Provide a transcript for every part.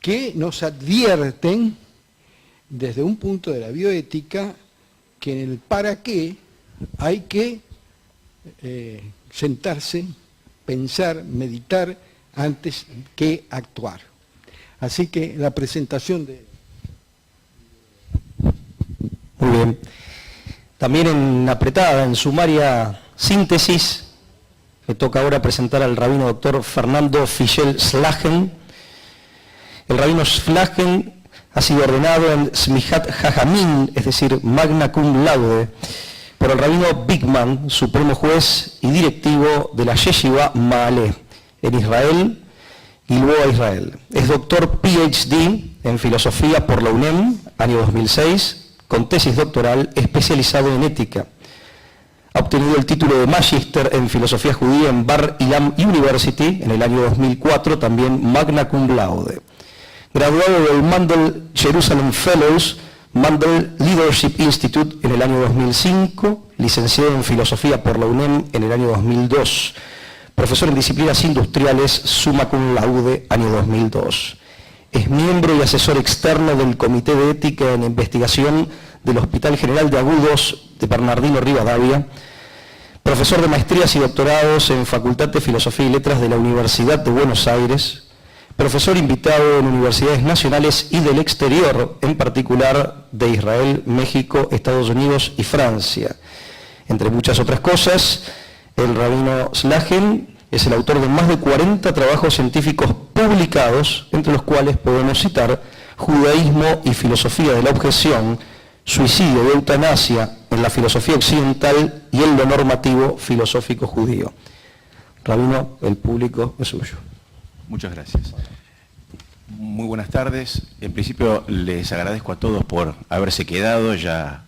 que nos advierten desde un punto de la bioética que en el para qué hay que sentarse, pensar, meditar antes que actuar. Así que la presentación de... Muy bien. También en apretada, en sumaria síntesis, me toca ahora presentar al rabino doctor Fernando Fischel Slagen. El rabino Slagen ha sido ordenado en Smihat Jajamín, es decir, magna cum laude, por el rabino Bigman, supremo juez y directivo de la Yeshiva Ma'aleh, en Israel, Gilboa, Israel. Es doctor PhD en filosofía por la UNEM, año 2006, con tesis doctoral especializado en ética. Ha obtenido el título de Magister en filosofía judía en Bar Ilan University en el año 2004, también magna cum laude. Graduado del Mandel Jerusalem Fellows, Mandel Leadership Institute en el año 2005, licenciado en filosofía por la UNEM en el año 2002, profesor en disciplinas industriales, summa cum laude, año 2002. Es miembro y asesor externo del Comité de Ética en Investigación del Hospital General de Agudos de Bernardino Rivadavia, profesor de maestrías y doctorados en Facultad de Filosofía y Letras de la Universidad de Buenos Aires, profesor invitado en universidades nacionales y del exterior, en particular de Israel, México, Estados Unidos y Francia. Entre muchas otras cosas, el rabino Slagen es el autor de más de 40 trabajos científicos publicados, entre los cuales podemos citar Judaísmo y filosofía de la objeción, Suicidio y eutanasia en la filosofía occidental y en lo normativo filosófico judío. Rabino, el público es suyo. Muchas gracias. Muy buenas tardes. En principio les agradezco a todos por haberse quedado ya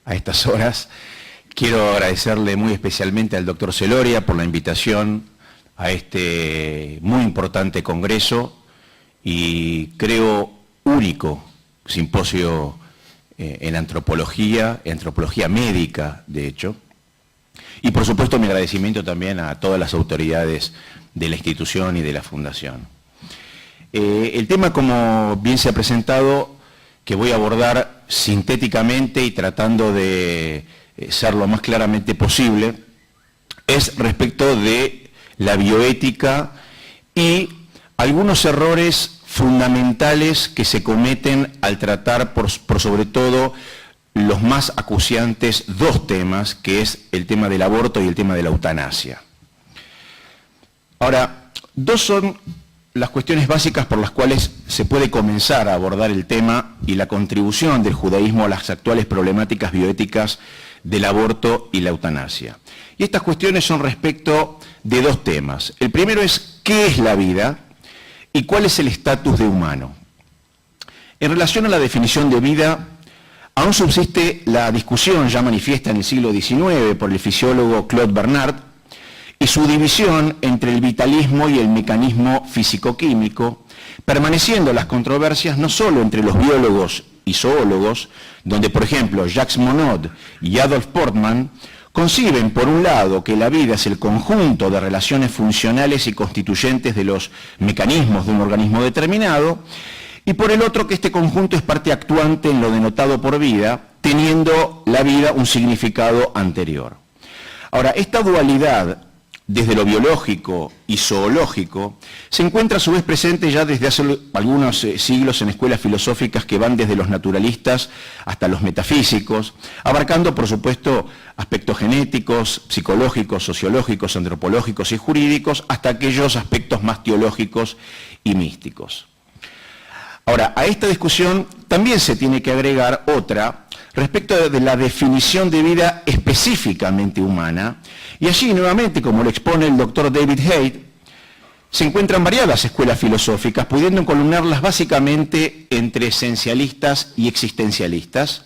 a estas horas. Quiero agradecerle muy especialmente al doctor Celoria por la invitación a este muy importante congreso y creo único simposio en antropología médica, de hecho. Y por supuesto mi agradecimiento también a todas las autoridades de la institución y de la fundación. El tema, como bien se ha presentado, que voy a abordar sintéticamente y tratando de ser lo más claramente posible, es respecto de la bioética y algunos errores fundamentales que se cometen al tratar por sobre todo los más acuciantes dos temas, que es el tema del aborto y el tema de la eutanasia. Ahora, dos son las cuestiones básicas por las cuales se puede comenzar a abordar el tema y la contribución del judaísmo a las actuales problemáticas bioéticas del aborto y la eutanasia. Y estas cuestiones son respecto de dos temas. El primero es ¿qué es la vida? ¿Y cuál es el estatus de humano? En relación a la definición de vida, aún subsiste la discusión ya manifiesta en el siglo XIX por el fisiólogo Claude Bernard y su división entre el vitalismo y el mecanismo físico-químico, permaneciendo las controversias no solo entre los biólogos y zoólogos, donde por ejemplo Jacques Monod y Adolf Portman conciben por un lado que la vida es el conjunto de relaciones funcionales y constituyentes de los mecanismos de un organismo determinado, y por el otro que este conjunto es parte actuante en lo denotado por vida, teniendo la vida un significado anterior. Ahora, esta dualidad desde lo biológico y zoológico se encuentra a su vez presente ya desde hace algunos siglos en escuelas filosóficas que van desde los naturalistas hasta los metafísicos, abarcando por supuesto aspectos genéticos, psicológicos, sociológicos, antropológicos y jurídicos, hasta aquellos aspectos más teológicos y místicos. Ahora, a esta discusión también se tiene que agregar otra respecto de la definición de vida específicamente humana, y allí nuevamente, como lo expone el doctor David Haidt, se encuentran variadas escuelas filosóficas, pudiendo encolumnarlas básicamente entre esencialistas y existencialistas,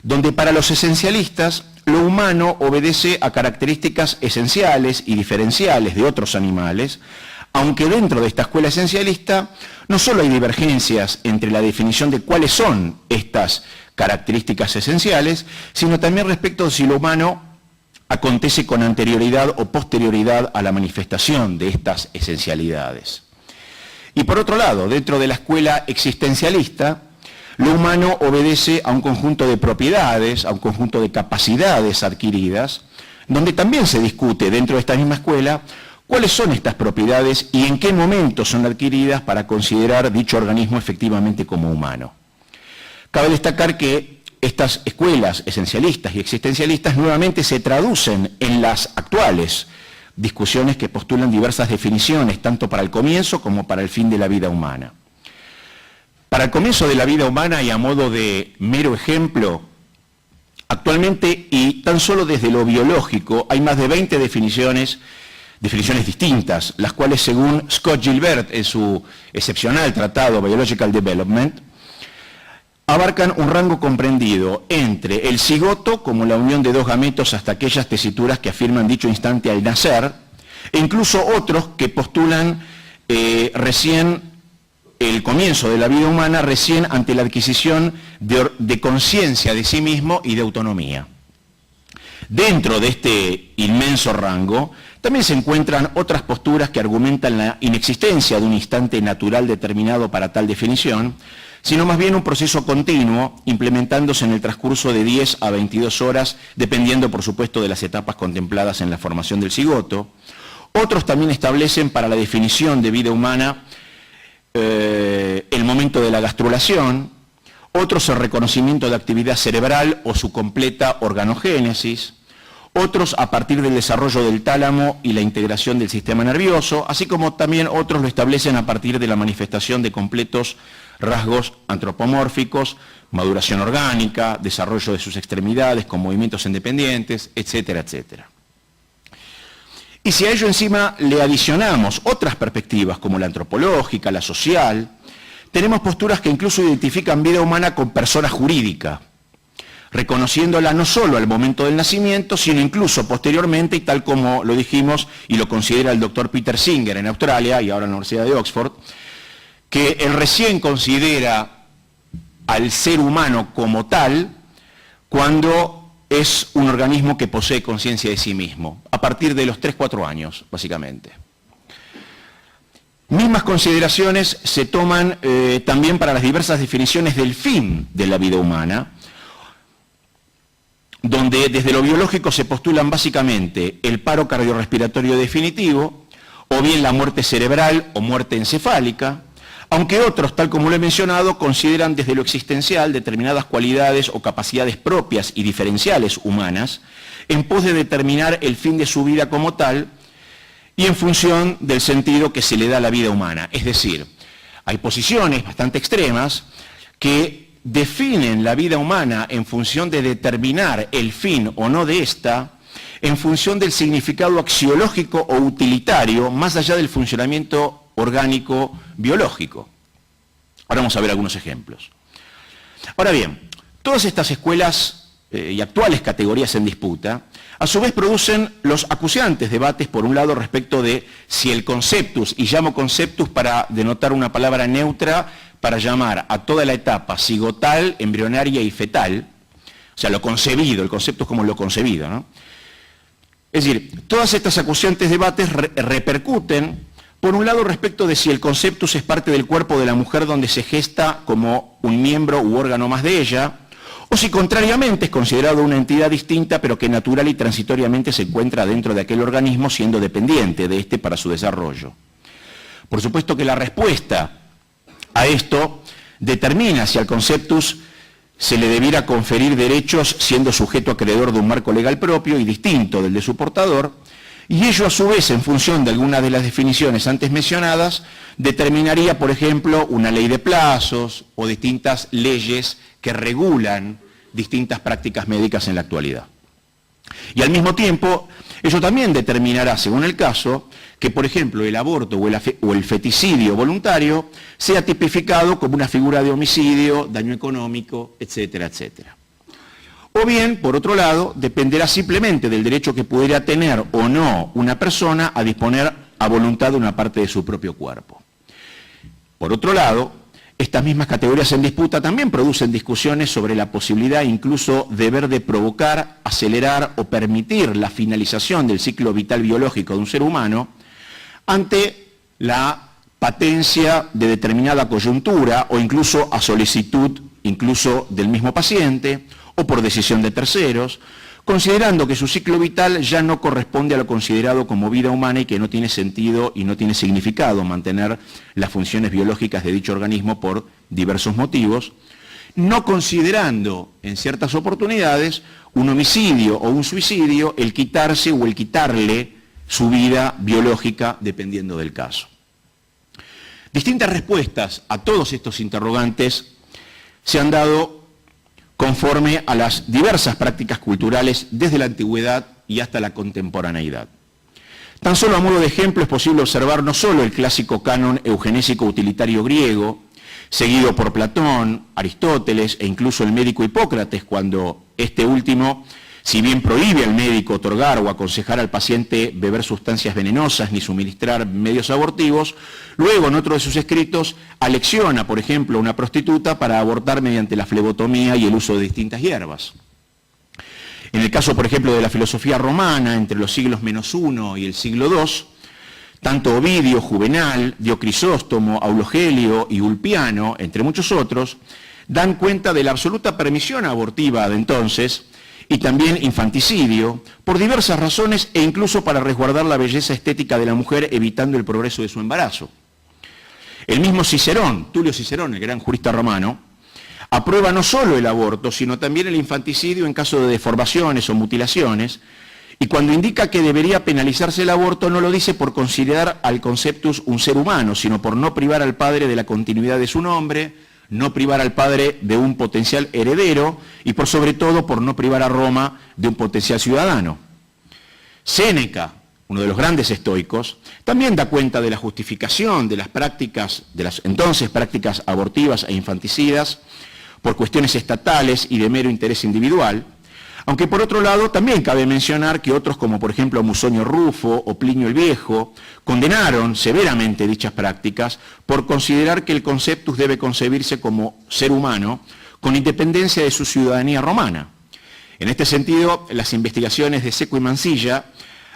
donde para los esencialistas lo humano obedece a características esenciales y diferenciales de otros animales, aunque dentro de esta escuela esencialista no solo hay divergencias entre la definición de cuáles son estas características esenciales, sino también respecto de si lo humano acontece con anterioridad o posterioridad a la manifestación de estas esencialidades. Y por otro lado, dentro de la escuela existencialista, lo humano obedece a un conjunto de propiedades, a un conjunto de capacidades adquiridas, donde también se discute dentro de esta misma escuela cuáles son estas propiedades y en qué momento son adquiridas para considerar dicho organismo efectivamente como humano. Cabe destacar que estas escuelas esencialistas y existencialistas nuevamente se traducen en las actuales discusiones que postulan diversas definiciones, tanto para el comienzo como para el fin de la vida humana. Para el comienzo de la vida humana y a modo de mero ejemplo, actualmente y tan solo desde lo biológico hay más de 20 definiciones distintas, las cuales según Scott Gilbert en su excepcional tratado Biological Development, abarcan un rango comprendido entre el cigoto, como la unión de dos gametos, hasta aquellas tesituras que afirman dicho instante al nacer, e incluso otros que postulan recién el comienzo de la vida humana, recién ante la adquisición de conciencia de sí mismo y de autonomía. Dentro de este inmenso rango, también se encuentran otras posturas que argumentan la inexistencia de un instante natural determinado para tal definición, sino más bien un proceso continuo, implementándose en el transcurso de 10 a 22 horas, dependiendo, por supuesto, de las etapas contempladas en la formación del cigoto. Otros también establecen para la definición de vida humana el momento de la gastrulación, otros el reconocimiento de actividad cerebral o su completa organogénesis, otros a partir del desarrollo del tálamo y la integración del sistema nervioso, así como también otros lo establecen a partir de la manifestación de completos rasgos antropomórficos, maduración orgánica, desarrollo de sus extremidades con movimientos independientes, etcétera, etcétera. Y si a ello encima le adicionamos otras perspectivas como la antropológica, la social, tenemos posturas que incluso identifican vida humana con persona jurídica, reconociéndola no solo al momento del nacimiento, sino incluso posteriormente, y tal como lo dijimos y lo considera el doctor Peter Singer en Australia y ahora en la Universidad de Oxford, que él recién considera al ser humano como tal cuando es un organismo que posee conciencia de sí mismo, a partir de los 3-4 años, básicamente. Mismas consideraciones se toman también para las diversas definiciones del fin de la vida humana, donde desde lo biológico se postulan básicamente el paro cardiorrespiratorio definitivo, o bien la muerte cerebral o muerte encefálica, aunque otros, tal como lo he mencionado, consideran desde lo existencial determinadas cualidades o capacidades propias y diferenciales humanas en pos de determinar el fin de su vida como tal y en función del sentido que se le da a la vida humana. Es decir, hay posiciones bastante extremas que definen la vida humana en función de determinar el fin o no de esta, en función del significado axiológico o utilitario, más allá del funcionamiento orgánico biológico. Ahora vamos a ver algunos ejemplos. Ahora bien, todas estas escuelas y actuales categorías en disputa, a su vez producen los acuciantes debates, por un lado, respecto de si el conceptus, y llamo conceptus para denotar una palabra neutra, para llamar a toda la etapa cigotal, embrionaria y fetal, o sea, lo concebido, el concepto es como lo concebido, ¿no? Es decir, todas estas acuciantes debates repercuten, por un lado, respecto de si el conceptus es parte del cuerpo de la mujer donde se gesta como un miembro u órgano más de ella, o si contrariamente es considerado una entidad distinta, pero que natural y transitoriamente se encuentra dentro de aquel organismo, siendo dependiente de este para su desarrollo. Por supuesto que la respuesta a esto determina si al conceptus se le debiera conferir derechos siendo sujeto acreedor de un marco legal propio y distinto del de su portador, y ello a su vez, en función de algunas de las definiciones antes mencionadas, determinaría, por ejemplo, una ley de plazos o distintas leyes que regulan distintas prácticas médicas en la actualidad. Y al mismo tiempo, ello también determinará, según el caso, que, por ejemplo, el aborto o el feticidio voluntario sea tipificado como una figura de homicidio, daño económico, etcétera, etcétera. O bien, por otro lado, dependerá simplemente del derecho que pudiera tener o no una persona a disponer a voluntad de una parte de su propio cuerpo. Por otro lado, estas mismas categorías en disputa también producen discusiones sobre la posibilidad, incluso deber de provocar, acelerar o permitir la finalización del ciclo vital biológico de un ser humano ante la patencia de determinada coyuntura o incluso a solicitud incluso del mismo paciente o por decisión de terceros, considerando que su ciclo vital ya no corresponde a lo considerado como vida humana y que no tiene sentido y no tiene significado mantener las funciones biológicas de dicho organismo por diversos motivos, no considerando en ciertas oportunidades un homicidio o un suicidio el quitarse o el quitarle su vida biológica dependiendo del caso. Distintas respuestas a todos estos interrogantes se han dado conforme a las diversas prácticas culturales desde la antigüedad y hasta la contemporaneidad. Tan solo a modo de ejemplo es posible observar no solo el clásico canon eugenésico utilitario griego, seguido por Platón, Aristóteles e incluso el médico Hipócrates, cuando este último, si bien prohíbe al médico otorgar o aconsejar al paciente beber sustancias venenosas ni suministrar medios abortivos, luego en otro de sus escritos alecciona, por ejemplo, a una prostituta para abortar mediante la flebotomía y el uso de distintas hierbas. En el caso, por ejemplo, de la filosofía romana, entre los siglos -1 y el siglo II, tanto Ovidio, Juvenal, Diocrisóstomo, Aulogelio y Ulpiano, entre muchos otros, dan cuenta de la absoluta permisión abortiva de entonces y también infanticidio, por diversas razones e incluso para resguardar la belleza estética de la mujer evitando el progreso de su embarazo. El mismo Cicerón, Tulio Cicerón, el gran jurista romano, aprueba no solo el aborto, sino también el infanticidio en caso de deformaciones o mutilaciones, y cuando indica que debería penalizarse el aborto no lo dice por considerar al conceptus un ser humano, sino por no privar al padre de la continuidad de su nombre, no privar al padre de un potencial heredero y por sobre todo por no privar a Roma de un potencial ciudadano. Séneca, uno de los grandes estoicos, también da cuenta de la justificación de las entonces prácticas abortivas e infanticidas por cuestiones estatales y de mero interés individual, aunque por otro lado también cabe mencionar que otros como por ejemplo Musonio Rufo o Plinio el Viejo condenaron severamente dichas prácticas por considerar que el conceptus debe concebirse como ser humano con independencia de su ciudadanía romana. En este sentido, las investigaciones de Secco y Mansilla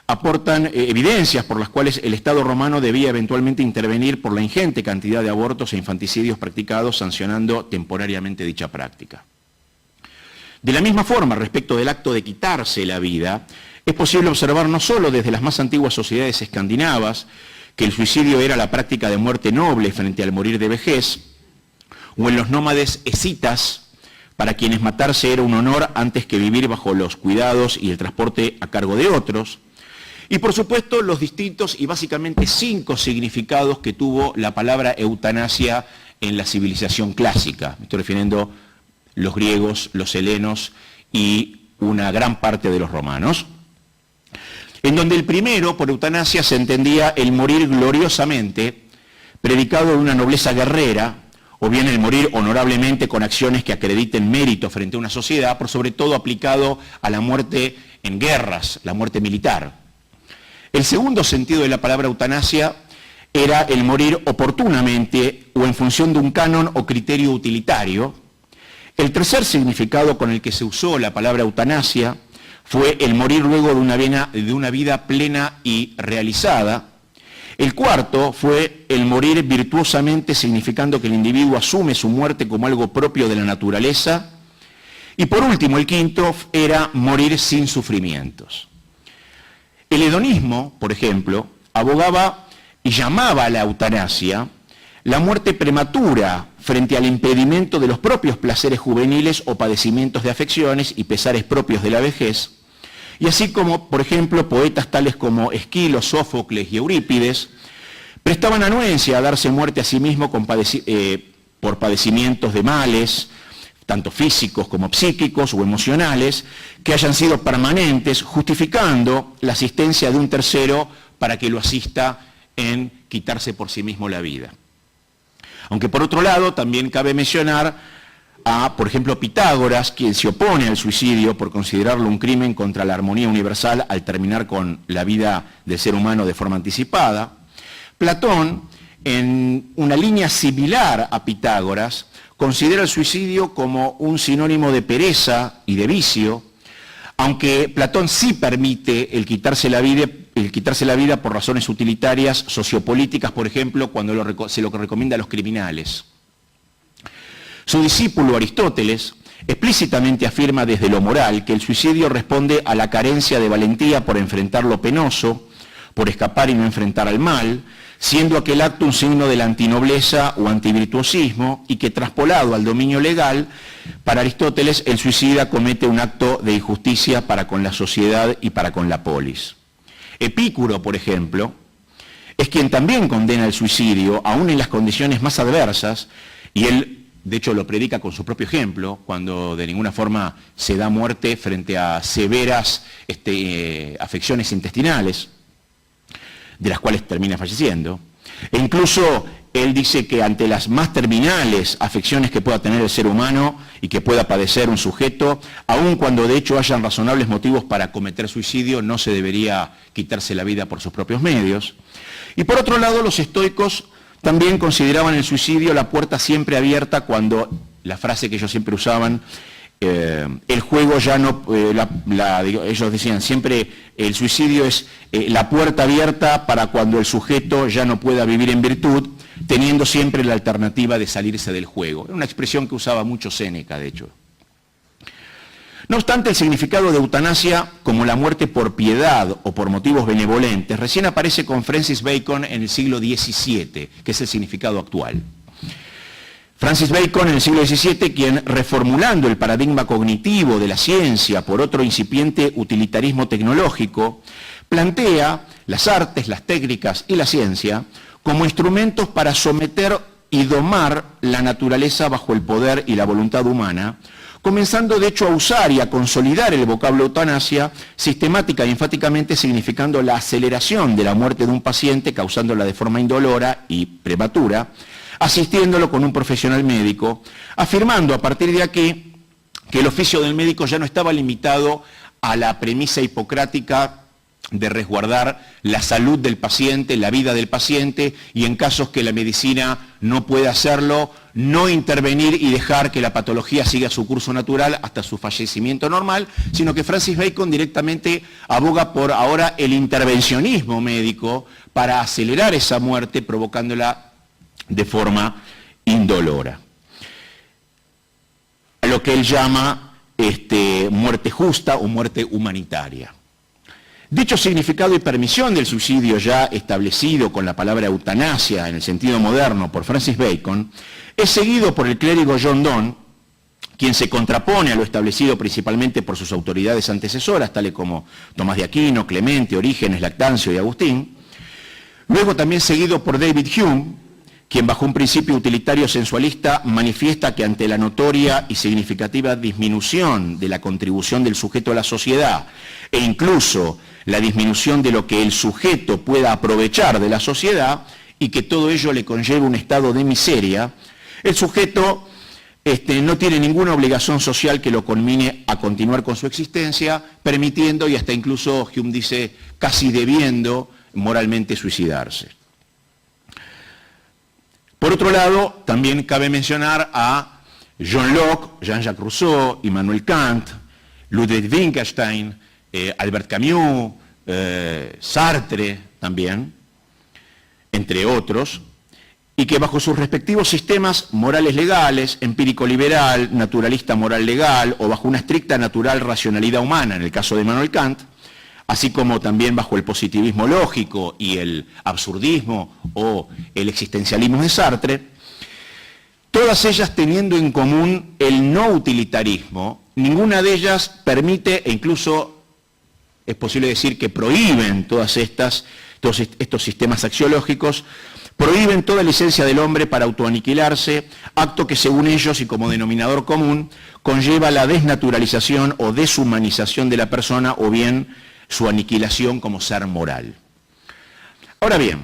aportan evidencias por las cuales el Estado romano debía eventualmente intervenir por la ingente cantidad de abortos e infanticidios practicados, sancionando temporariamente dicha práctica. De la misma forma, respecto del acto de quitarse la vida, es posible observar no solo desde las más antiguas sociedades escandinavas que el suicidio era la práctica de muerte noble frente al morir de vejez, o en los nómades escitas, para quienes matarse era un honor antes que vivir bajo los cuidados y el transporte a cargo de otros, y por supuesto los distintos y básicamente 5 significados que tuvo la palabra eutanasia en la civilización clásica. Me estoy refiriendo los griegos, los helenos y una gran parte de los romanos, en donde el primero, por eutanasia, se entendía el morir gloriosamente, predicado de una nobleza guerrera, o bien el morir honorablemente con acciones que acrediten mérito frente a una sociedad, por sobre todo aplicado a la muerte en guerras, la muerte militar. El segundo sentido de la palabra eutanasia era el morir oportunamente o en función de un canon o criterio utilitario. El tercer significado con el que se usó la palabra eutanasia fue el morir luego de una vida plena y realizada. El cuarto fue el morir virtuosamente, significando que el individuo asume su muerte como algo propio de la naturaleza. Y por último, el quinto era morir sin sufrimientos. El hedonismo, por ejemplo, abogaba y llamaba a la eutanasia la muerte prematura frente al impedimento de los propios placeres juveniles o padecimientos de afecciones y pesares propios de la vejez, y así como, por ejemplo, poetas tales como Esquilo, Sófocles y Eurípides prestaban anuencia a darse muerte a sí mismo por padecimientos de males, tanto físicos como psíquicos o emocionales, que hayan sido permanentes, justificando la asistencia de un tercero para que lo asista en quitarse por sí mismo la vida. Aunque por otro lado también cabe mencionar a, por ejemplo, Pitágoras, quien se opone al suicidio por considerarlo un crimen contra la armonía universal al terminar con la vida del ser humano de forma anticipada. Platón, en una línea similar a Pitágoras, considera el suicidio como un sinónimo de pereza y de vicio, aunque Platón sí permite el quitarse la vida el quitarse la vida por razones utilitarias, sociopolíticas, por ejemplo, cuando se lo recomienda a los criminales. Su discípulo Aristóteles explícitamente afirma desde lo moral que el suicidio responde a la carencia de valentía por enfrentar lo penoso, por escapar y no enfrentar al mal, siendo aquel acto un signo de la antinobleza o antivirtuosismo, y que traspolado al dominio legal, para Aristóteles el suicida comete un acto de injusticia para con la sociedad y para con la polis. Epicuro, por ejemplo, es quien también condena el suicidio, aún en las condiciones más adversas, y él de hecho lo predica con su propio ejemplo, cuando de ninguna forma se da muerte frente a severas afecciones intestinales, de las cuales termina falleciendo. E incluso él dice que ante las más terminales afecciones que pueda tener el ser humano y que pueda padecer un sujeto, aun cuando de hecho hayan razonables motivos para cometer suicidio, no se debería quitarse la vida por sus propios medios. Y por otro lado, los estoicos también consideraban el suicidio la puerta siempre abierta, cuando, la frase que ellos siempre usaban, el juego ya no, ellos decían siempre, el suicidio es la puerta abierta para cuando el sujeto ya no pueda vivir en virtud, teniendo siempre la alternativa de salirse del juego. Era una expresión que usaba mucho Séneca, de hecho. No obstante, el significado de eutanasia como la muerte por piedad o por motivos benevolentes recién aparece con Francis Bacon en el siglo XVII, que es el significado actual. Francis Bacon en el siglo XVII, quien reformulando el paradigma cognitivo de la ciencia por otro incipiente utilitarismo tecnológico, plantea las artes, las técnicas y la ciencia como instrumentos para someter y domar la naturaleza bajo el poder y la voluntad humana, comenzando de hecho a usar y a consolidar el vocablo eutanasia sistemática y enfáticamente, significando la aceleración de la muerte de un paciente, causándola de forma indolora y prematura, asistiéndolo con un profesional médico, afirmando a partir de aquí que el oficio del médico ya no estaba limitado a la premisa hipocrática de resguardar la salud del paciente, la vida del paciente, y en casos que la medicina no puede hacerlo, no intervenir y dejar que la patología siga su curso natural hasta su fallecimiento normal, sino que Francis Bacon directamente aboga por ahora el intervencionismo médico para acelerar esa muerte, provocándola de forma indolora. A lo que él llama muerte justa o muerte humanitaria. Dicho significado y permisión del suicidio ya establecido con la palabra eutanasia en el sentido moderno por Francis Bacon, es seguido por el clérigo John Donne, quien se contrapone a lo establecido principalmente por sus autoridades antecesoras, tales como Tomás de Aquino, Clemente, Orígenes, Lactancio y Agustín. Luego también seguido por David Hume, quien bajo un principio utilitario sensualista manifiesta que ante la notoria y significativa disminución de la contribución del sujeto a la sociedad, e incluso la disminución de lo que el sujeto pueda aprovechar de la sociedad, y que todo ello le conlleva un estado de miseria, el sujeto no tiene ninguna obligación social que lo conmine a continuar con su existencia, permitiendo, y hasta incluso Hume dice, casi debiendo moralmente suicidarse. Por otro lado, también cabe mencionar a John Locke, Jean-Jacques Rousseau, Immanuel Kant, Ludwig Wittgenstein, Albert Camus, Sartre también, entre otros, y que bajo sus respectivos sistemas morales legales, empírico liberal, naturalista moral legal, o bajo una estricta natural racionalidad humana, en el caso de Immanuel Kant, así como también bajo el positivismo lógico y el absurdismo o el existencialismo de Sartre, todas ellas teniendo en común el no utilitarismo, ninguna de ellas permite, e incluso es posible decir que prohíben todos estos sistemas axiológicos, prohíben toda licencia del hombre para autoaniquilarse, acto que según ellos y como denominador común conlleva la desnaturalización o deshumanización de la persona, o bien su aniquilación como ser moral. Ahora bien,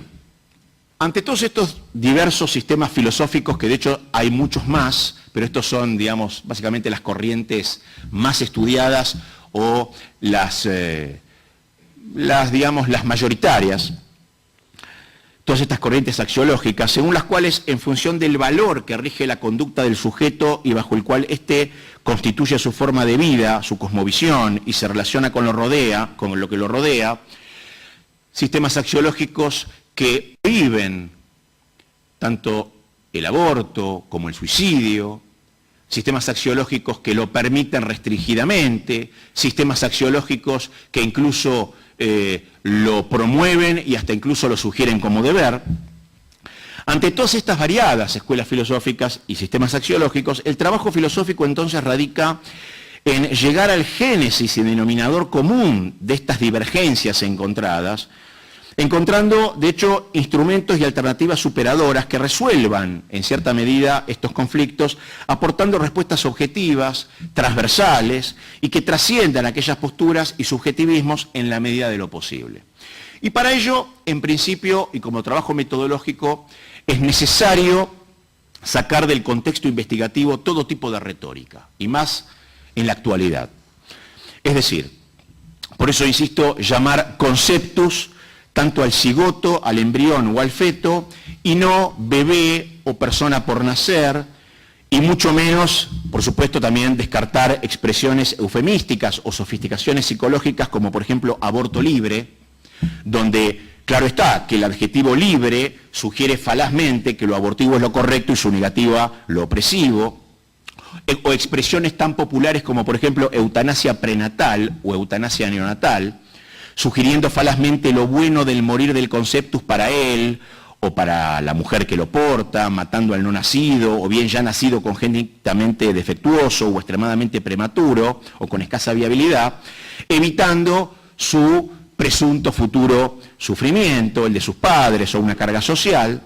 ante todos estos diversos sistemas filosóficos, que de hecho hay muchos más, pero estos son, digamos, básicamente las corrientes más estudiadas o las mayoritarias, todas estas corrientes axiológicas, según las cuales, en función del valor que rige la conducta del sujeto y bajo el cual éste constituye su forma de vida, su cosmovisión y se relaciona con lo que lo rodea, sistemas axiológicos que prohíben tanto el aborto como el suicidio, sistemas axiológicos que lo permiten restringidamente, sistemas axiológicos que incluso lo promueven y hasta incluso lo sugieren como deber. Ante todas estas variadas escuelas filosóficas y sistemas axiológicos, el trabajo filosófico entonces radica en llegar al génesis y denominador común de estas divergencias encontradas, encontrando, de hecho, instrumentos y alternativas superadoras que resuelvan, en cierta medida, estos conflictos, aportando respuestas objetivas, transversales, y que trasciendan aquellas posturas y subjetivismos en la medida de lo posible. Y para ello, en principio, y como trabajo metodológico, es necesario sacar del contexto investigativo todo tipo de retórica, y más en la actualidad. Es decir, por eso insisto, llamar conceptus tanto al cigoto, al embrión o al feto, y no bebé o persona por nacer, y mucho menos, por supuesto, también descartar expresiones eufemísticas o sofisticaciones psicológicas como, por ejemplo, aborto libre, donde, claro está, que el adjetivo libre sugiere falazmente que lo abortivo es lo correcto y su negativa lo opresivo, o expresiones tan populares como, por ejemplo, eutanasia prenatal o eutanasia neonatal, sugiriendo falazmente lo bueno del morir del conceptus para él o para la mujer que lo porta, matando al no nacido, o bien ya nacido congénitamente defectuoso o extremadamente prematuro o con escasa viabilidad, evitando su presunto futuro sufrimiento, el de sus padres o una carga social,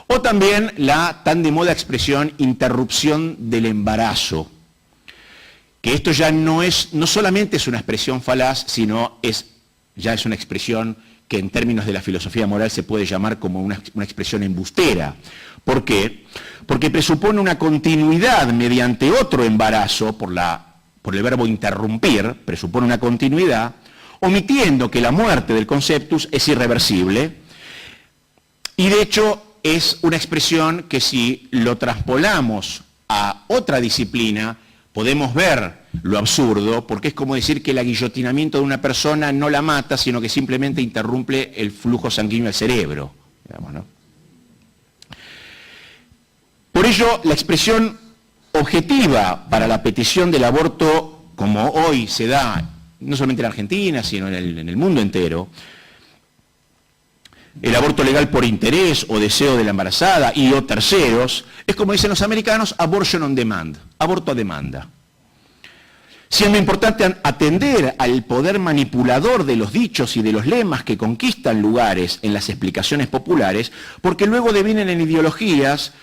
o también la tan de moda expresión interrupción del embarazo, que esto ya no solamente es una expresión falaz, sino ya es una expresión que en términos de la filosofía moral se puede llamar como una expresión embustera. ¿Por qué? Porque presupone una continuidad mediante otro embarazo, por el verbo interrumpir, presupone una continuidad, omitiendo que la muerte del conceptus es irreversible, y de hecho es una expresión que si lo traspolamos a otra disciplina, podemos ver lo absurdo, porque es como decir que el aguillotinamiento de una persona no la mata, sino que simplemente interrumpe el flujo sanguíneo al cerebro, digamos, ¿no? Por ello, la expresión objetiva para la petición del aborto, como hoy se da, no solamente en Argentina, sino en el mundo entero, el aborto legal por interés o deseo de la embarazada y o terceros, es como dicen los americanos, abortion on demand, aborto a demanda. Siendo importante atender al poder manipulador de los dichos y de los lemas que conquistan lugares en las explicaciones populares, porque luego devienen en ideologías,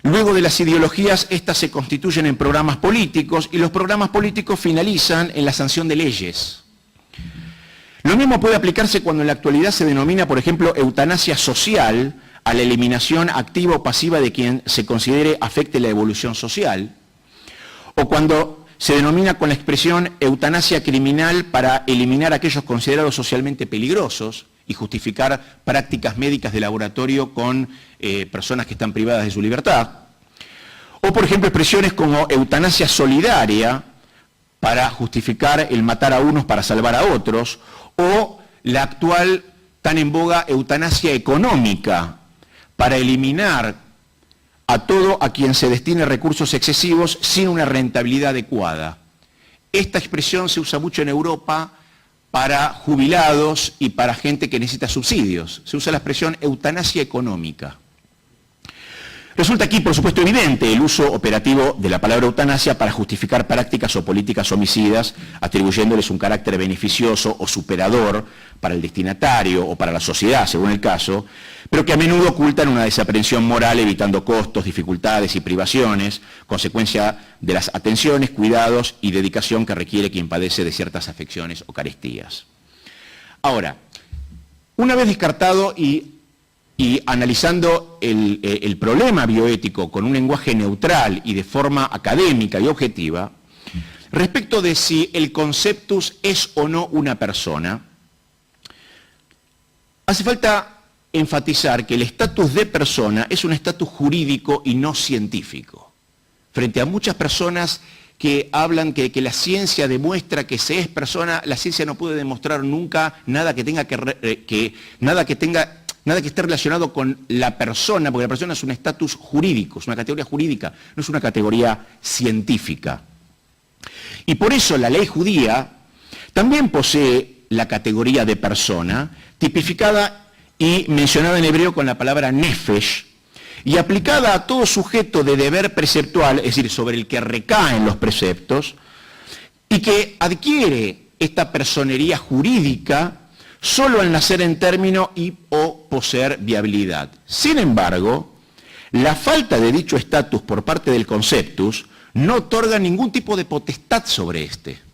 luego de las ideologías estas se constituyen en programas políticos y los programas políticos finalizan en la sanción de leyes. Lo mismo puede aplicarse cuando en la actualidad se denomina, por ejemplo, eutanasia social a la eliminación activa o pasiva de quien se considere afecte la evolución social, o cuando se denomina con la expresión eutanasia criminal para eliminar a aquellos considerados socialmente peligrosos y justificar prácticas médicas de laboratorio con personas que están privadas de su libertad, o por ejemplo expresiones como eutanasia solidaria para justificar el matar a unos para salvar a otros, o la actual tan en boga eutanasia económica para eliminar a todo a quien se destine recursos excesivos sin una rentabilidad adecuada. Esta expresión se usa mucho en Europa para jubilados y para gente que necesita subsidios. Se usa la expresión eutanasia económica. Resulta aquí, por supuesto, evidente el uso operativo de la palabra eutanasia para justificar prácticas o políticas homicidas, atribuyéndoles un carácter beneficioso o superador para el destinatario o para la sociedad, según el caso, pero que a menudo ocultan una desaprensión moral, evitando costos, dificultades y privaciones, consecuencia de las atenciones, cuidados y dedicación que requiere quien padece de ciertas afecciones o carestías. Ahora, una vez descartado y analizando el problema bioético con un lenguaje neutral y de forma académica y objetiva, respecto de si el conceptus es o no una persona, hace falta enfatizar que el estatus de persona es un estatus jurídico y no científico. Frente a muchas personas que hablan que la ciencia demuestra que se es persona, la ciencia no puede demostrar nunca nada que esté relacionado con la persona, porque la persona es un estatus jurídico, es una categoría jurídica, no es una categoría científica. Y por eso la ley judía también posee la categoría de persona, tipificada y mencionada en hebreo con la palabra nefesh, y aplicada a todo sujeto de deber preceptual, es decir, sobre el que recaen los preceptos, y que adquiere esta personería jurídica solo al nacer en término y o poseer viabilidad. Sin embargo, la falta de dicho estatus por parte del conceptus no otorga ningún tipo de potestad sobre este.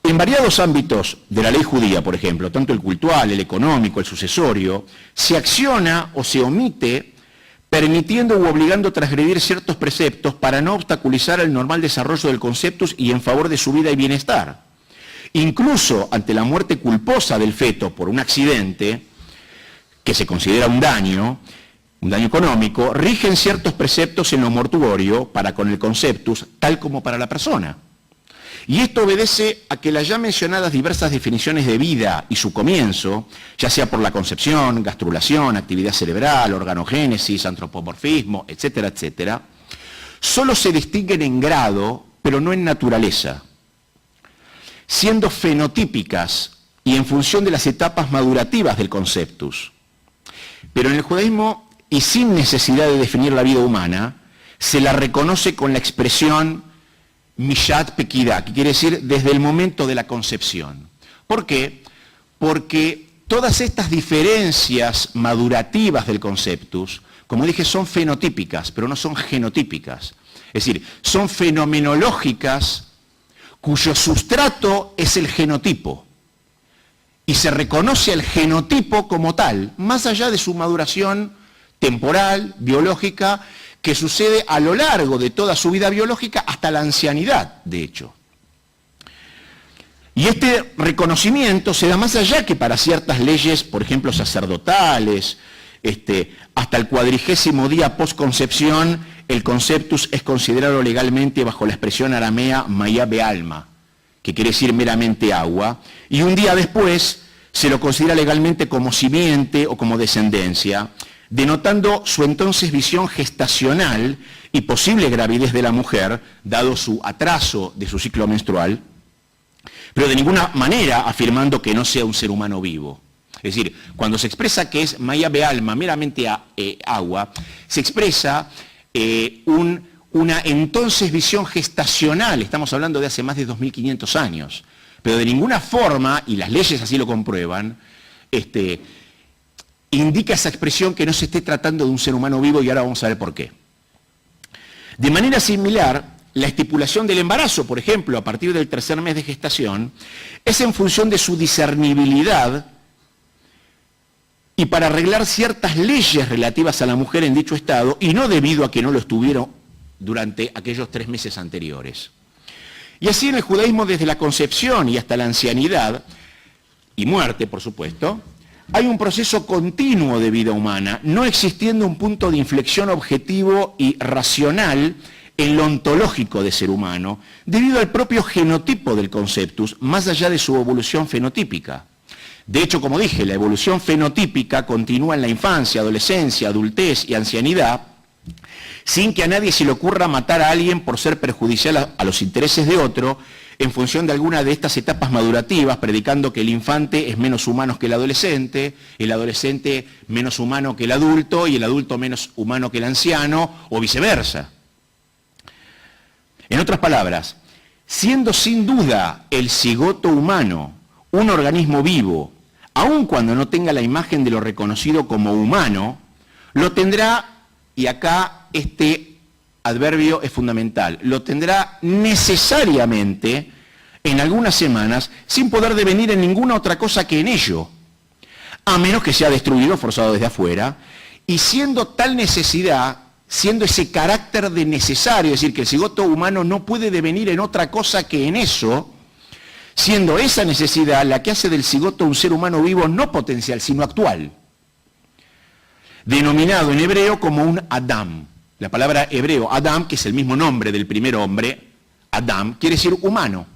En variados ámbitos de la ley judía, por ejemplo, tanto el cultual, el económico, el sucesorio, se acciona o se omite permitiendo u obligando a transgredir ciertos preceptos para no obstaculizar el normal desarrollo del conceptus y en favor de su vida y bienestar. Incluso ante la muerte culposa del feto por un accidente, que se considera un daño económico, rigen ciertos preceptos en lo mortuorio para con el conceptus, tal como para la persona. Y esto obedece a que las ya mencionadas diversas definiciones de vida y su comienzo, ya sea por la concepción, gastrulación, actividad cerebral, organogénesis, antropomorfismo, etcétera, etcétera, solo se distinguen en grado, pero no en naturaleza, siendo fenotípicas y en función de las etapas madurativas del conceptus. Pero en el judaísmo, y sin necesidad de definir la vida humana, se la reconoce con la expresión Mishat Pekidah, que quiere decir desde el momento de la concepción. ¿Por qué? Porque todas estas diferencias madurativas del conceptus, como dije, son fenotípicas, pero no son genotípicas. Es decir, son fenomenológicas cuyo sustrato es el genotipo. Y se reconoce al genotipo como tal, más allá de su maduración temporal, biológica, que sucede a lo largo de toda su vida biológica hasta la ancianidad, de hecho. Y este reconocimiento se da más allá que para ciertas leyes, por ejemplo, sacerdotales, hasta el 40º día postconcepción, el conceptus es considerado legalmente bajo la expresión aramea Maya Bealma, que quiere decir meramente agua, y un día después se lo considera legalmente como simiente o como descendencia, denotando su entonces visión gestacional y posible gravidez de la mujer, dado su atraso de su ciclo menstrual, pero de ninguna manera afirmando que no sea un ser humano vivo. Es decir, cuando se expresa que es Maya Bealma, meramente agua, se expresa una entonces visión gestacional, estamos hablando de hace más de 2500 años, pero de ninguna forma, y las leyes así lo comprueban, indica esa expresión que no se esté tratando de un ser humano vivo, y ahora vamos a ver por qué. De manera similar, la estipulación del embarazo, por ejemplo, a partir del 3er mes de gestación, es en función de su discernibilidad y para arreglar ciertas leyes relativas a la mujer en dicho estado, y no debido a que no lo estuvieron durante aquellos 3 meses anteriores. Y así en el judaísmo, desde la concepción y hasta la ancianidad, y muerte, por supuesto, hay un proceso continuo de vida humana, no existiendo un punto de inflexión objetivo y racional en lo ontológico de ser humano, debido al propio genotipo del conceptus, más allá de su evolución fenotípica. De hecho, como dije, la evolución fenotípica continúa en la infancia, adolescencia, adultez y ancianidad, sin que a nadie se le ocurra matar a alguien por ser perjudicial a los intereses de otro, en función de alguna de estas etapas madurativas, predicando que el infante es menos humano que el adolescente menos humano que el adulto, y el adulto menos humano que el anciano, o viceversa. En otras palabras, siendo sin duda el cigoto humano un organismo vivo, aun cuando no tenga la imagen de lo reconocido como humano, lo tendrá, y acá este adverbio es fundamental, lo tendrá necesariamente en algunas semanas sin poder devenir en ninguna otra cosa que en ello, a menos que sea destruido, forzado desde afuera, y siendo tal necesidad, siendo ese carácter de necesario, es decir, que el cigoto humano no puede devenir en otra cosa que en eso, siendo esa necesidad la que hace del cigoto un ser humano vivo no potencial, sino actual, denominado en hebreo como un Adam. La palabra hebreo Adam, que es el mismo nombre del primer hombre, Adam, quiere decir humano,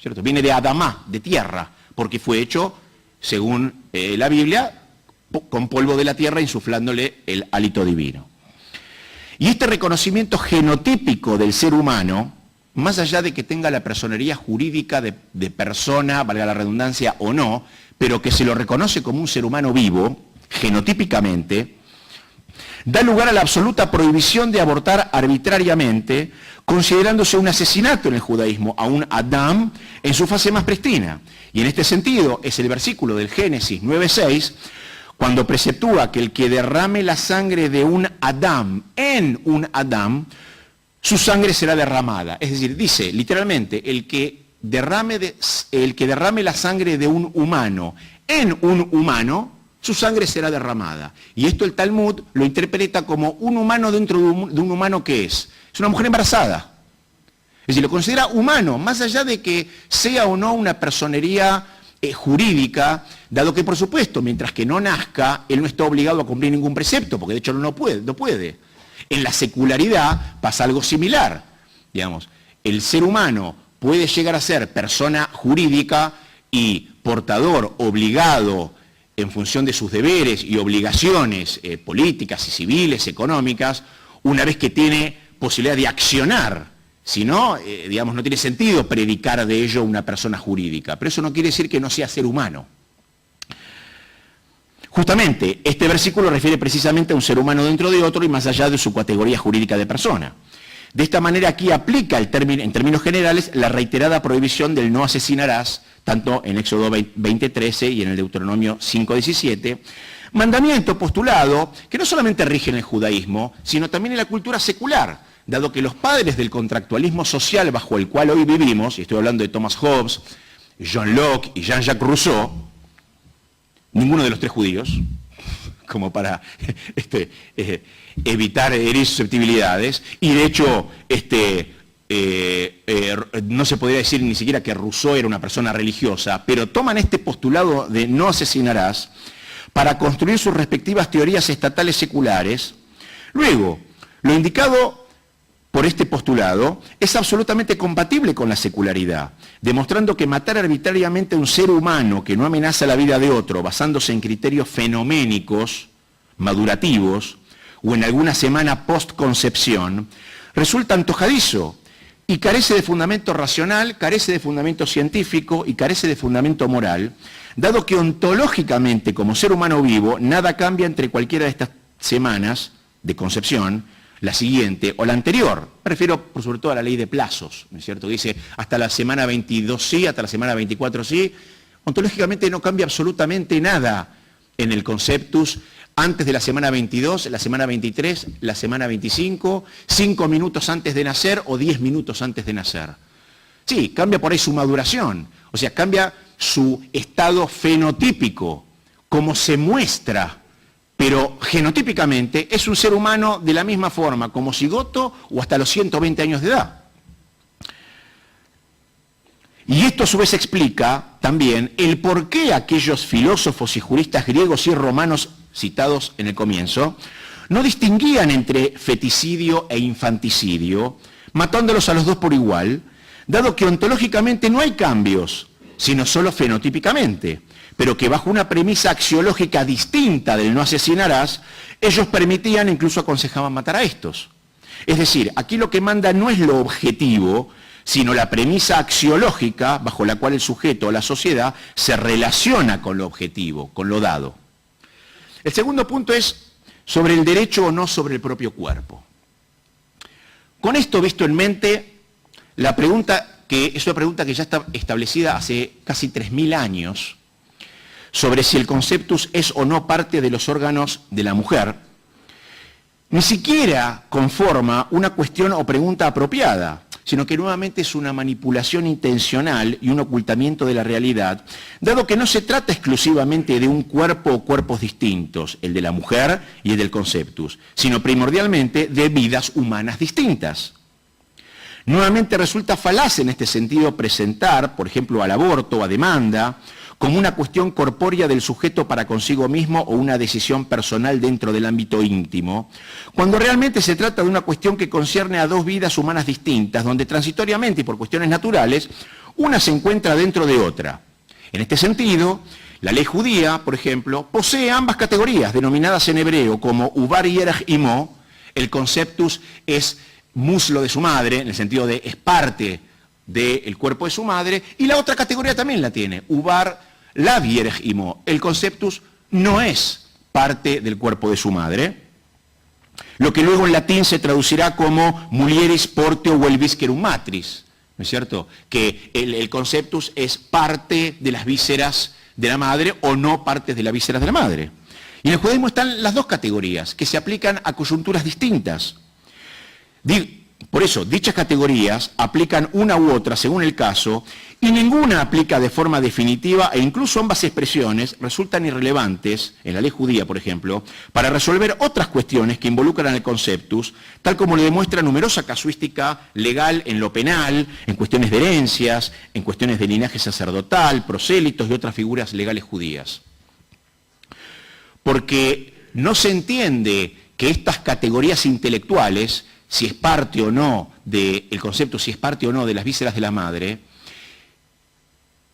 ¿cierto? Viene de Adamá, de tierra, porque fue hecho, según la Biblia, con polvo de la tierra, insuflándole el hálito divino. Y este reconocimiento genotípico del ser humano, más allá de que tenga la personería jurídica de persona, valga la redundancia o no, pero que se lo reconoce como un ser humano vivo, genotípicamente, da lugar a la absoluta prohibición de abortar arbitrariamente, considerándose un asesinato en el judaísmo a un Adam en su fase más prístina. Y en este sentido es el versículo del Génesis 9:6, cuando preceptúa que el que derrame la sangre de un Adam en un Adam, su sangre será derramada. Es decir, dice literalmente, el que derrame la sangre de un humano en un humano, su sangre será derramada. Y esto el Talmud lo interpreta como un humano dentro de un humano que es una mujer embarazada. Es decir, lo considera humano, más allá de que sea o no una personería jurídica, dado que, por supuesto, mientras que no nazca, él no está obligado a cumplir ningún precepto, porque de hecho no puede. En la secularidad pasa algo similar. Digamos, el ser humano puede llegar a ser persona jurídica y portador obligado en función de sus deberes y obligaciones políticas y civiles, económicas, una vez que tiene posibilidad de accionar. Si no, digamos, no tiene sentido predicar de ello una persona jurídica. Pero eso no quiere decir que no sea ser humano. Justamente, este versículo refiere precisamente a un ser humano dentro de otro y más allá de su categoría jurídica de persona. De esta manera aquí aplica en términos generales la reiterada prohibición del no asesinarás, tanto en Éxodo 20:13 y en el Deuteronomio 5:17, mandamiento postulado que no solamente rige en el judaísmo, sino también en la cultura secular, dado que los padres del contractualismo social bajo el cual hoy vivimos, y estoy hablando de Thomas Hobbes, John Locke y Jean-Jacques Rousseau, ninguno de los tres judíos, como para evitar herir susceptibilidades, y de hecho no se podría decir ni siquiera que Rousseau era una persona religiosa, pero toman este postulado de no asesinarás para construir sus respectivas teorías estatales seculares. Luego, lo indicado por este postulado es absolutamente compatible con la secularidad, demostrando que matar arbitrariamente a un ser humano que no amenaza la vida de otro, basándose en criterios fenoménicos, madurativos, o en alguna semana post-concepción, resulta antojadizo y carece de fundamento racional, carece de fundamento científico y carece de fundamento moral, dado que ontológicamente, como ser humano vivo, nada cambia entre cualquiera de estas semanas de concepción, la siguiente o la anterior. Me refiero, por sobre todo, a la ley de plazos, ¿no es cierto? Dice, hasta la semana 22 sí, hasta la semana 24 sí. Ontológicamente no cambia absolutamente nada en el conceptus antes de la semana 22, la semana 23, la semana 25, 5 minutos antes de nacer o 10 minutos antes de nacer. Sí, cambia por ahí su maduración, o sea, cambia su estado fenotípico, cómo se muestra, pero genotípicamente es un ser humano de la misma forma, como cigoto o hasta los 120 años de edad. Y esto a su vez explica también el por qué aquellos filósofos y juristas griegos y romanos citados en el comienzo no distinguían entre feticidio e infanticidio, matándolos a los dos por igual, dado que ontológicamente no hay cambios, sino solo fenotípicamente, pero que bajo una premisa axiológica distinta del no asesinarás, ellos permitían, incluso aconsejaban matar a estos. Es decir, aquí lo que manda no es lo objetivo, sino la premisa axiológica bajo la cual el sujeto o la sociedad se relaciona con lo objetivo, con lo dado. El segundo punto es sobre el derecho o no sobre el propio cuerpo. Con esto visto en mente, la pregunta que es una pregunta que ya está establecida hace casi 3.000 años, sobre si el conceptus es o no parte de los órganos de la mujer, ni siquiera conforma una cuestión o pregunta apropiada, sino que nuevamente es una manipulación intencional y un ocultamiento de la realidad, dado que no se trata exclusivamente de un cuerpo o cuerpos distintos, el de la mujer y el del conceptus, sino primordialmente de vidas humanas distintas. Nuevamente resulta falaz en este sentido presentar, por ejemplo, al aborto o a demanda, como una cuestión corpórea del sujeto para consigo mismo o una decisión personal dentro del ámbito íntimo, cuando realmente se trata de una cuestión que concierne a dos vidas humanas distintas, donde transitoriamente y por cuestiones naturales, una se encuentra dentro de otra. En este sentido, la ley judía, por ejemplo, posee ambas categorías, denominadas en hebreo como ubar yerach imo. El conceptus es muslo de su madre, en el sentido de es parte del cuerpo de su madre, y la otra categoría también la tiene, ubar lav yerach imo. El conceptus no es parte del cuerpo de su madre, lo que luego en latín se traducirá como mulieris porteo vel viscerum matris, ¿no es cierto? Que el conceptus es parte de las vísceras de la madre o no partes de las vísceras de la madre. Y en el judaísmo están las dos categorías, que se aplican a coyunturas distintas. Por eso, dichas categorías aplican una u otra según el caso, y ninguna aplica de forma definitiva, e incluso ambas expresiones resultan irrelevantes, en la ley judía, por ejemplo, para resolver otras cuestiones que involucran el conceptus, tal como lo demuestra numerosa casuística legal en lo penal, en cuestiones de herencias, en cuestiones de linaje sacerdotal, prosélitos y otras figuras legales judías. Porque no se entiende que estas categorías intelectuales, si es parte o no del concepto, si es parte o no de las vísceras de la madre,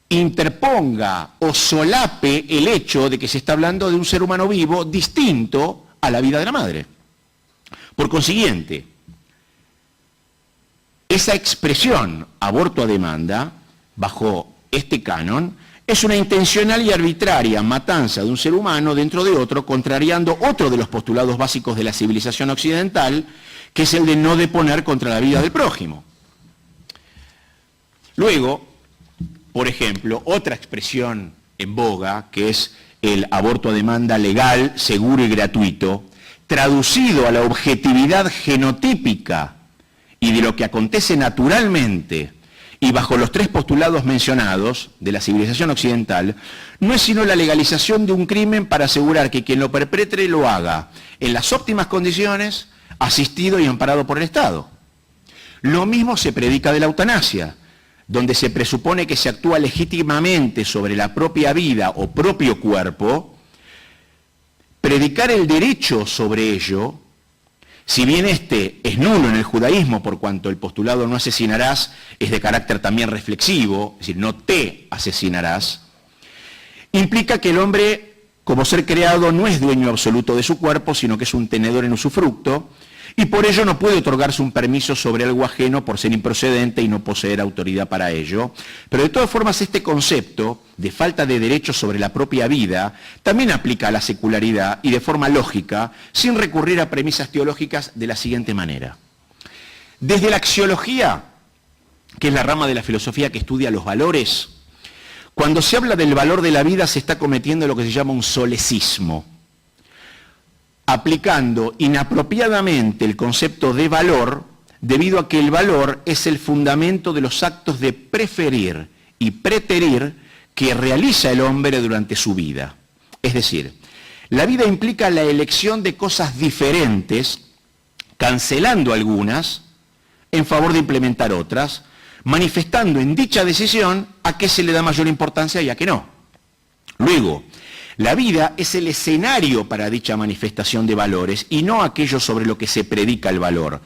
interponga o solape el hecho de que se está hablando de un ser humano vivo distinto a la vida de la madre. Por consiguiente, esa expresión aborto a demanda, bajo este canon, es una intencional y arbitraria matanza de un ser humano dentro de otro, contrariando otro de los postulados básicos de la civilización occidental, que es el de no deponer contra la vida del prójimo. Luego, por ejemplo, otra expresión en boga, que es el aborto a demanda legal, seguro y gratuito, traducido a la objetividad genotípica y de lo que acontece naturalmente, y bajo los tres postulados mencionados de la civilización occidental, no es sino la legalización de un crimen para asegurar que quien lo perpetre lo haga en las óptimas condiciones, asistido y amparado por el Estado. Lo mismo se predica de la eutanasia, donde se presupone que se actúa legítimamente sobre la propia vida o propio cuerpo. Predicar el derecho sobre ello, si bien este es nulo en el judaísmo por cuanto el postulado no asesinarás es de carácter también reflexivo, es decir, no te asesinarás, implica que el hombre, como ser creado, no es dueño absoluto de su cuerpo, sino que es un tenedor en usufructo, y por ello no puede otorgarse un permiso sobre algo ajeno por ser improcedente y no poseer autoridad para ello. Pero de todas formas este concepto de falta de derecho sobre la propia vida también aplica a la secularidad y de forma lógica, sin recurrir a premisas teológicas de la siguiente manera. Desde la axiología, que es la rama de la filosofía que estudia los valores, cuando se habla del valor de la vida se está cometiendo lo que se llama un solecismo, aplicando inapropiadamente el concepto de valor, debido a que el valor es el fundamento de los actos de preferir y preterir que realiza el hombre durante su vida. Es decir, la vida implica la elección de cosas diferentes, cancelando algunas, en favor de implementar otras, manifestando en dicha decisión a qué se le da mayor importancia y a qué no. Luego, la vida es el escenario para dicha manifestación de valores y no aquello sobre lo que se predica el valor,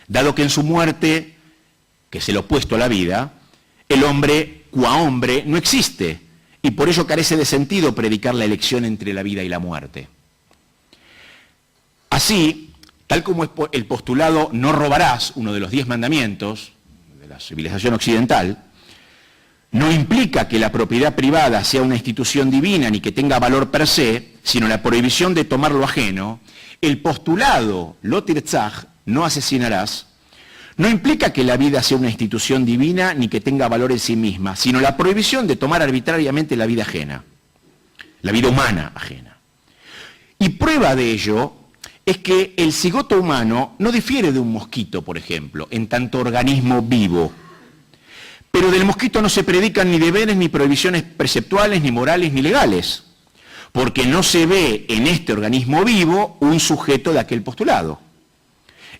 dado que en su muerte, que es el opuesto a la vida, el hombre, qua hombre, no existe y por ello carece de sentido predicar la elección entre la vida y la muerte. Así, tal como es el postulado no robarás, uno de los 10 mandamientos de la civilización occidental, no implica que la propiedad privada sea una institución divina ni que tenga valor per se, sino la prohibición de tomar lo ajeno. El postulado, lo tirzaj, no asesinarás, no implica que la vida sea una institución divina ni que tenga valor en sí misma, sino la prohibición de tomar arbitrariamente la vida ajena, la vida humana ajena. Y prueba de ello es que el cigoto humano no difiere de un mosquito, por ejemplo, en tanto organismo vivo. Pero del mosquito no se predican ni deberes, ni prohibiciones preceptuales, ni morales, ni legales, porque no se ve en este organismo vivo un sujeto de aquel postulado.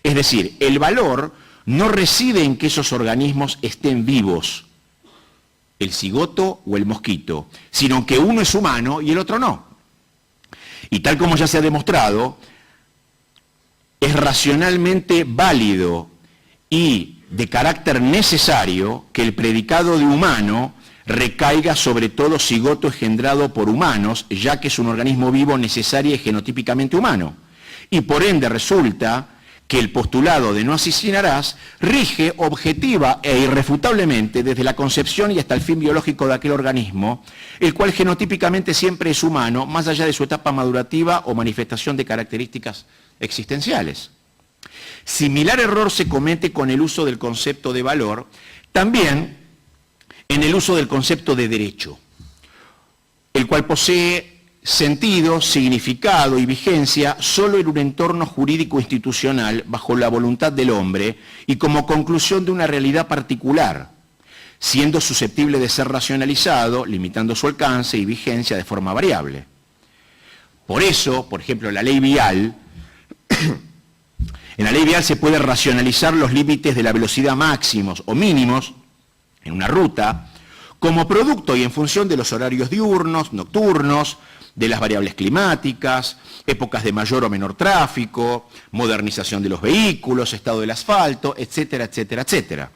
Es decir, el valor no reside en que esos organismos estén vivos, el cigoto o el mosquito, sino que uno es humano y el otro no. Y tal como ya se ha demostrado, es racionalmente válido y de carácter necesario que el predicado de humano recaiga sobre todo cigoto engendrado por humanos, ya que es un organismo vivo necesario y genotípicamente humano. Y por ende resulta que el postulado de no asesinarás rige objetiva e irrefutablemente desde la concepción y hasta el fin biológico de aquel organismo, el cual genotípicamente siempre es humano, más allá de su etapa madurativa o manifestación de características existenciales. Similar error se comete con el uso del concepto de valor, también en el uso del concepto de derecho, el cual posee sentido, significado y vigencia solo en un entorno jurídico institucional bajo la voluntad del hombre y como conclusión de una realidad particular, siendo susceptible de ser racionalizado, limitando su alcance y vigencia de forma variable. Por eso, por ejemplo, la ley vial, en la ley vial se puede racionalizar los límites de la velocidad máximos o mínimos en una ruta como producto y en función de los horarios diurnos, nocturnos, de las variables climáticas, épocas de mayor o menor tráfico, modernización de los vehículos, estado del asfalto, etcétera, etcétera, etcétera.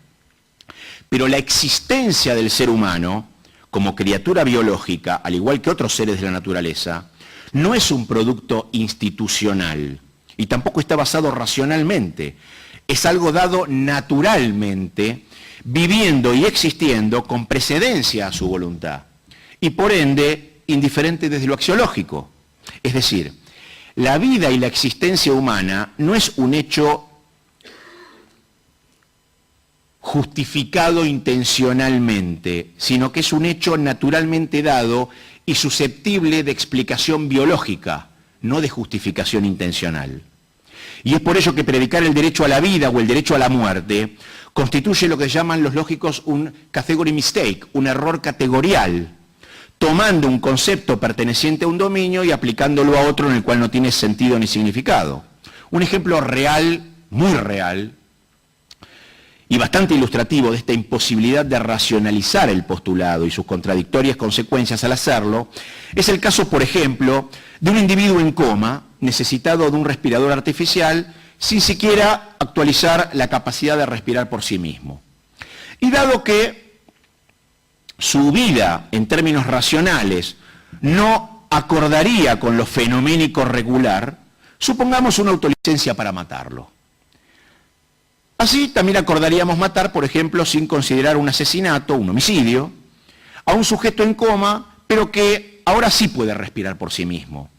Pero la existencia del ser humano, como criatura biológica, al igual que otros seres de la naturaleza, no es un producto institucional y tampoco está basado racionalmente. Es algo dado naturalmente, viviendo y existiendo con precedencia a su voluntad. Y por ende, indiferente desde lo axiológico. Es decir, la vida y la existencia humana no es un hecho justificado intencionalmente, sino que es un hecho naturalmente dado y susceptible de explicación biológica, no de justificación intencional. Y es por ello que predicar el derecho a la vida o el derecho a la muerte constituye lo que llaman los lógicos un category mistake, un error categorial, tomando un concepto perteneciente a un dominio y aplicándolo a otro en el cual no tiene sentido ni significado. Un ejemplo real, muy real, y bastante ilustrativo de esta imposibilidad de racionalizar el postulado y sus contradictorias consecuencias al hacerlo, es el caso, por ejemplo, de un individuo en coma, necesitado de un respirador artificial, sin siquiera actualizar la capacidad de respirar por sí mismo. Y dado que su vida, en términos racionales, no acordaría con lo fenoménico regular, supongamos una autolicencia para matarlo. Así también acordaríamos matar, por ejemplo, sin considerar un asesinato, un homicidio, a un sujeto en coma, pero que ahora sí puede respirar por sí mismo.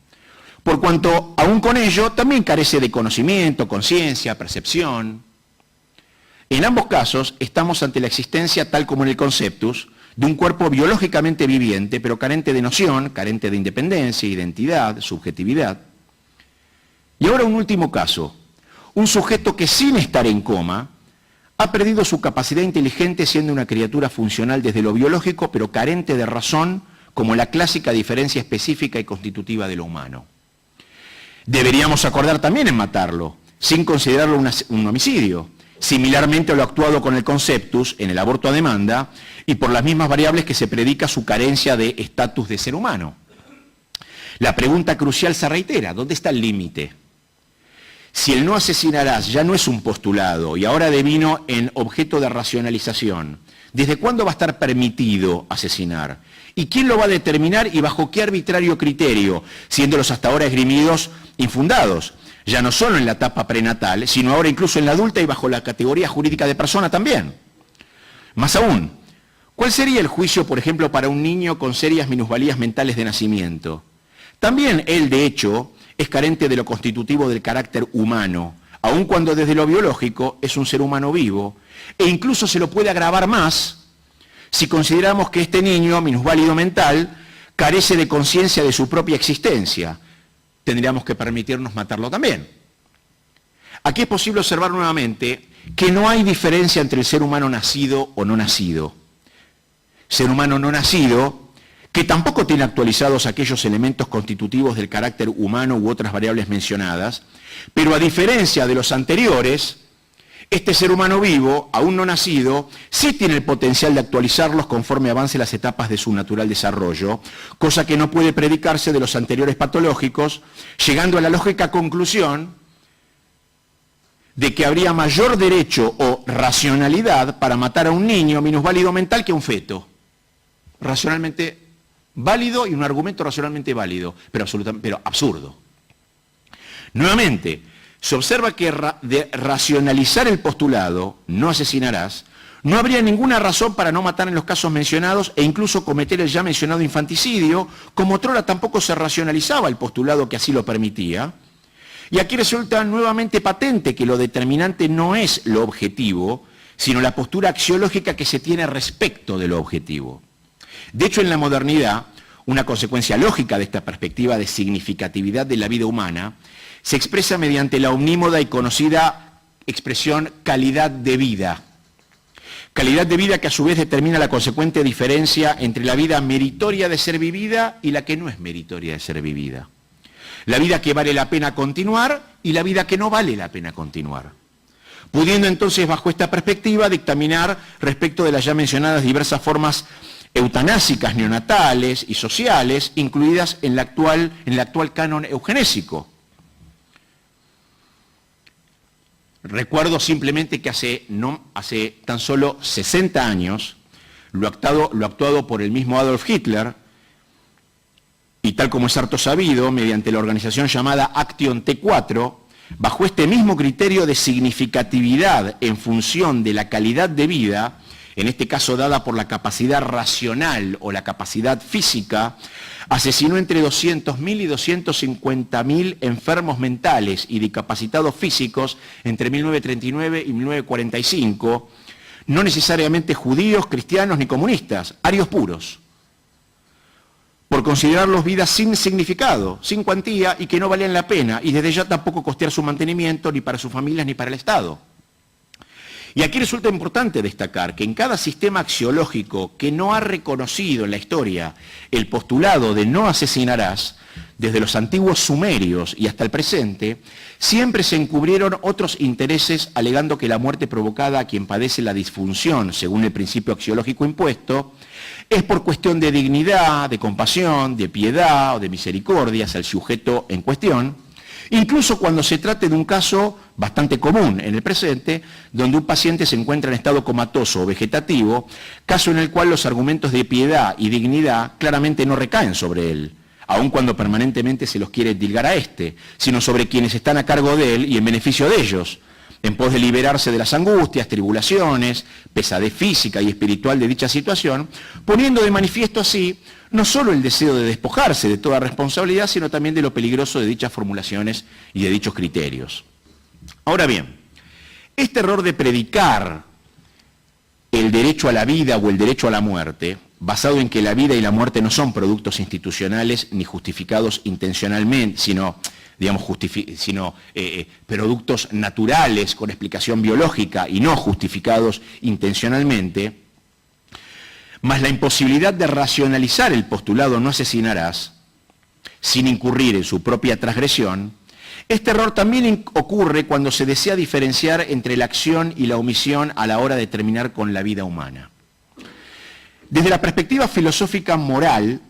Por cuanto, aún con ello, también carece de conocimiento, conciencia, percepción. En ambos casos, estamos ante la existencia, tal como en el conceptus, de un cuerpo biológicamente viviente, pero carente de noción, carente de independencia, identidad, subjetividad. Y ahora un último caso, un sujeto que sin estar en coma, ha perdido su capacidad inteligente siendo una criatura funcional desde lo biológico, pero carente de razón, como la clásica diferencia específica y constitutiva de lo humano. Deberíamos acordar también en matarlo, sin considerarlo un homicidio, similarmente a lo actuado con el conceptus en el aborto a demanda y por las mismas variables que se predica su carencia de estatus de ser humano. La pregunta crucial se reitera, ¿dónde está el límite? Si el no asesinarás ya no es un postulado y ahora devino en objeto de racionalización, ¿desde cuándo va a estar permitido asesinar? ¿Y quién lo va a determinar y bajo qué arbitrario criterio, siendo los hasta ahora esgrimidos infundados? Ya no solo en la etapa prenatal, sino ahora incluso en la adulta y bajo la categoría jurídica de persona también. Más aún, ¿cuál sería el juicio, por ejemplo, para un niño con serias minusvalías mentales de nacimiento? También él, de hecho, es carente de lo constitutivo del carácter humano, aun cuando desde lo biológico es un ser humano vivo, e incluso se lo puede agravar más si consideramos que este niño, minusválido mental, carece de conciencia de su propia existencia. Tendríamos que permitirnos matarlo también. Aquí es posible observar nuevamente que no hay diferencia entre el ser humano nacido o no nacido. Ser humano no nacido, que tampoco tiene actualizados aquellos elementos constitutivos del carácter humano u otras variables mencionadas, pero a diferencia de los anteriores, Este ser humano vivo, aún no nacido, sí tiene el potencial de actualizarlos conforme avance las etapas de su natural desarrollo, cosa que no puede predicarse de los anteriores patológicos, llegando a la lógica conclusión de que habría mayor derecho o racionalidad para matar a un niño minusválido mental que a un feto. Racionalmente válido y un argumento racionalmente válido, pero absurdo. Nuevamente, se observa que de racionalizar el postulado, no asesinarás, no habría ninguna razón para no matar en los casos mencionados e incluso cometer el ya mencionado infanticidio, como otrora tampoco se racionalizaba el postulado que así lo permitía. Y aquí resulta nuevamente patente que lo determinante no es lo objetivo, sino la postura axiológica que se tiene respecto de lo objetivo. De hecho, en la modernidad, una consecuencia lógica de esta perspectiva de significatividad de la vida humana se expresa mediante la omnímoda y conocida expresión calidad de vida. Calidad de vida que a su vez determina la consecuente diferencia entre la vida meritoria de ser vivida y la que no es meritoria de ser vivida. La vida que vale la pena continuar y la vida que no vale la pena continuar. Pudiendo entonces, bajo esta perspectiva, dictaminar respecto de las ya mencionadas diversas formas eutanásicas, neonatales y sociales, incluidas en el actual canon eugenésico. Recuerdo simplemente que hace tan solo 60 años, lo actuado por el mismo Adolf Hitler, y tal como es harto sabido, mediante la organización llamada Action T4, bajo este mismo criterio de significatividad en función de la calidad de vida, en este caso dada por la capacidad racional o la capacidad física, asesinó entre 200.000 y 250.000 enfermos mentales y discapacitados físicos entre 1939 y 1945, no necesariamente judíos, cristianos ni comunistas, arios puros, por considerarlos vidas sin significado, sin cuantía y que no valían la pena, y desde ya tampoco costear su mantenimiento ni para sus familias ni para el Estado. Y aquí resulta importante destacar que en cada sistema axiológico que no ha reconocido en la historia el postulado de no asesinarás, desde los antiguos sumerios y hasta el presente, siempre se encubrieron otros intereses alegando que la muerte provocada a quien padece la disfunción, según el principio axiológico impuesto, es por cuestión de dignidad, de compasión, de piedad o de misericordia hacia el sujeto en cuestión, incluso cuando se trate de un caso bastante común en el presente, donde un paciente se encuentra en estado comatoso o vegetativo, caso en el cual los argumentos de piedad y dignidad claramente no recaen sobre él, aun cuando permanentemente se los quiere dilgar a éste, sino sobre quienes están a cargo de él y en beneficio de ellos, en pos de liberarse de las angustias, tribulaciones, pesadez física y espiritual de dicha situación, poniendo de manifiesto así no solo el deseo de despojarse de toda responsabilidad, sino también de lo peligroso de dichas formulaciones y de dichos criterios. Ahora bien, este error de predicar el derecho a la vida o el derecho a la muerte, basado en que la vida y la muerte no son productos institucionales ni justificados intencionalmente, sino productos naturales con explicación biológica y no justificados intencionalmente, más la imposibilidad de racionalizar el postulado no asesinarás, sin incurrir en su propia transgresión, este error también ocurre cuando se desea diferenciar entre la acción y la omisión a la hora de terminar con la vida humana. Desde la perspectiva filosófica moral,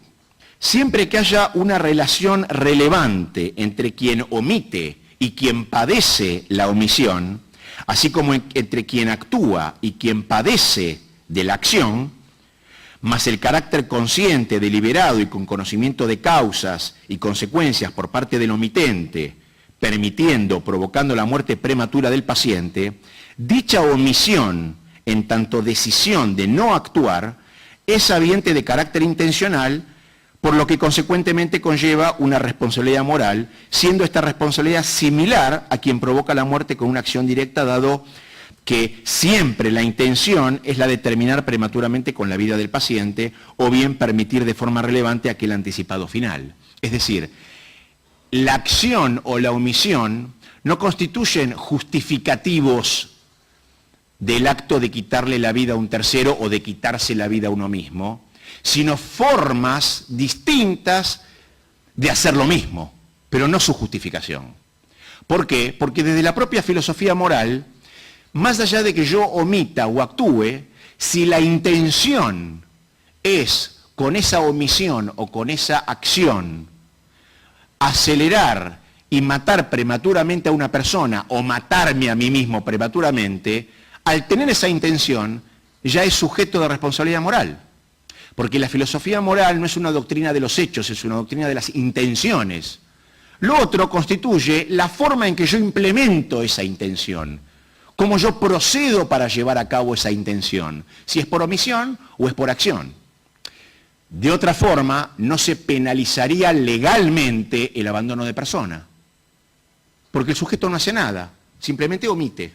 siempre que haya una relación relevante entre quien omite y quien padece la omisión, así como entre quien actúa y quien padece de la acción, más el carácter consciente, deliberado y con conocimiento de causas y consecuencias por parte del omitente, permitiendo, provocando la muerte prematura del paciente, dicha omisión, en tanto decisión de no actuar, es habiente de carácter intencional, por lo que consecuentemente conlleva una responsabilidad moral, siendo esta responsabilidad similar a quien provoca la muerte con una acción directa, dado que siempre la intención es la de terminar prematuramente con la vida del paciente o bien permitir de forma relevante aquel anticipado final. Es decir, la acción o la omisión no constituyen justificativos del acto de quitarle la vida a un tercero o de quitarse la vida a uno mismo, sino formas distintas de hacer lo mismo, pero no su justificación. ¿Por qué? Porque desde la propia filosofía moral, más allá de que yo omita o actúe, si la intención es con esa omisión o con esa acción acelerar y matar prematuramente a una persona o matarme a mí mismo prematuramente, al tener esa intención ya es sujeto de responsabilidad moral. Porque la filosofía moral no es una doctrina de los hechos, es una doctrina de las intenciones. Lo otro constituye la forma en que yo implemento esa intención, cómo yo procedo para llevar a cabo esa intención, si es por omisión o es por acción. De otra forma, no se penalizaría legalmente el abandono de persona, porque el sujeto no hace nada, simplemente omite.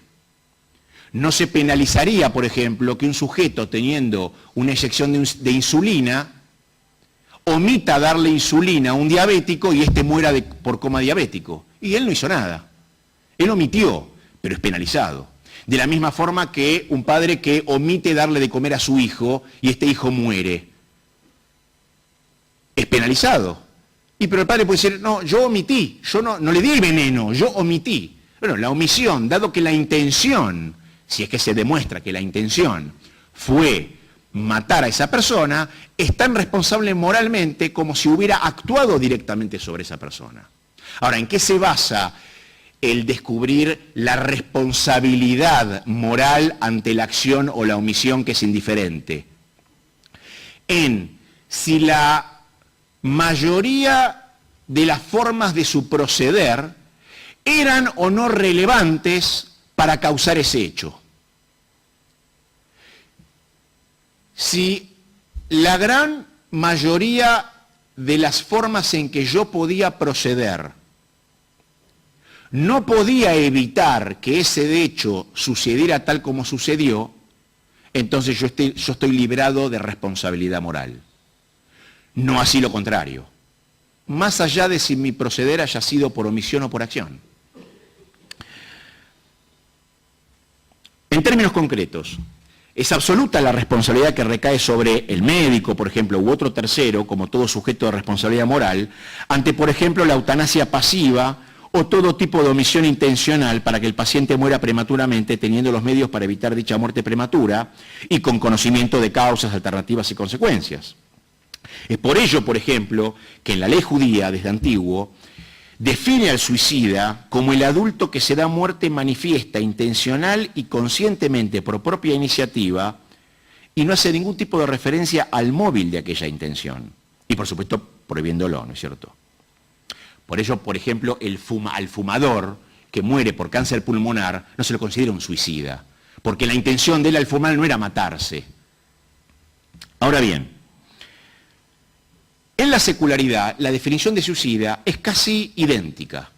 No se penalizaría, por ejemplo, que un sujeto teniendo una inyección de insulina omita darle insulina a un diabético y éste muera por coma diabético. Y él no hizo nada. Él omitió, pero es penalizado. De la misma forma que un padre que omite darle de comer a su hijo y este hijo muere. Es penalizado. Pero el padre puede decir, no, yo omití, yo no le di veneno, yo omití. Bueno, la omisión, dado que la intención, si es que se demuestra que la intención fue matar a esa persona, es tan responsable moralmente como si hubiera actuado directamente sobre esa persona. Ahora, ¿en qué se basa el descubrir la responsabilidad moral ante la acción o la omisión que es indiferente? En si la mayoría de las formas de su proceder eran o no relevantes para causar ese hecho. Si la gran mayoría de las formas en que yo podía proceder no podía evitar que ese hecho sucediera tal como sucedió, entonces yo estoy librado de responsabilidad moral. No así lo contrario. Más allá de si mi proceder haya sido por omisión o por acción. En términos concretos, es absoluta la responsabilidad que recae sobre el médico, por ejemplo, u otro tercero, como todo sujeto de responsabilidad moral, ante, por ejemplo, la eutanasia pasiva o todo tipo de omisión intencional para que el paciente muera prematuramente, teniendo los medios para evitar dicha muerte prematura y con conocimiento de causas, alternativas y consecuencias. Es por ello, por ejemplo, que en la ley judía, desde antiguo, define al suicida como el adulto que se da muerte manifiesta, intencional y conscientemente por propia iniciativa y no hace ningún tipo de referencia al móvil de aquella intención. Y por supuesto prohibiéndolo, ¿no es cierto? Por ello, por ejemplo, al fumador que muere por cáncer pulmonar no se lo considera un suicida, porque la intención de él al fumar no era matarse. Ahora bien, en la secularidad, la definición de suicida es casi idéntica,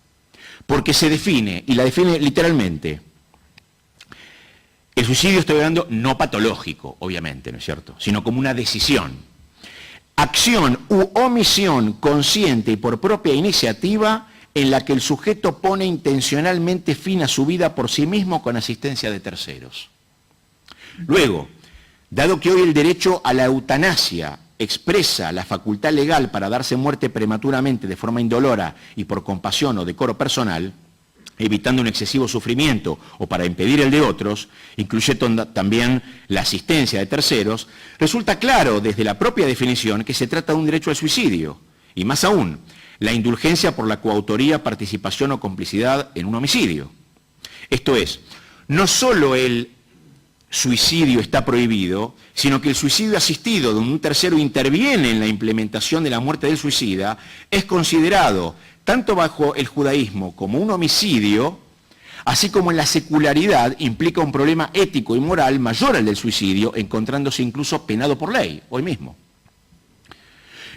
porque se define, y la define literalmente, el suicidio estoy hablando no patológico, obviamente, ¿no es cierto?, sino como una decisión. Acción u omisión consciente y por propia iniciativa en la que el sujeto pone intencionalmente fin a su vida por sí mismo con asistencia de terceros. Luego, dado que hoy el derecho a la eutanasia expresa la facultad legal para darse muerte prematuramente de forma indolora y por compasión o decoro personal, evitando un excesivo sufrimiento o para impedir el de otros, incluyendo también la asistencia de terceros, resulta claro desde la propia definición que se trata de un derecho al suicidio, y más aún, la indulgencia por la coautoría, participación o complicidad en un homicidio. Esto es, no solo el suicidio está prohibido, sino que el suicidio asistido donde un tercero interviene en la implementación de la muerte del suicida es considerado tanto bajo el judaísmo como un homicidio, así como en la secularidad implica un problema ético y moral mayor al del suicidio, encontrándose incluso penado por ley, hoy mismo.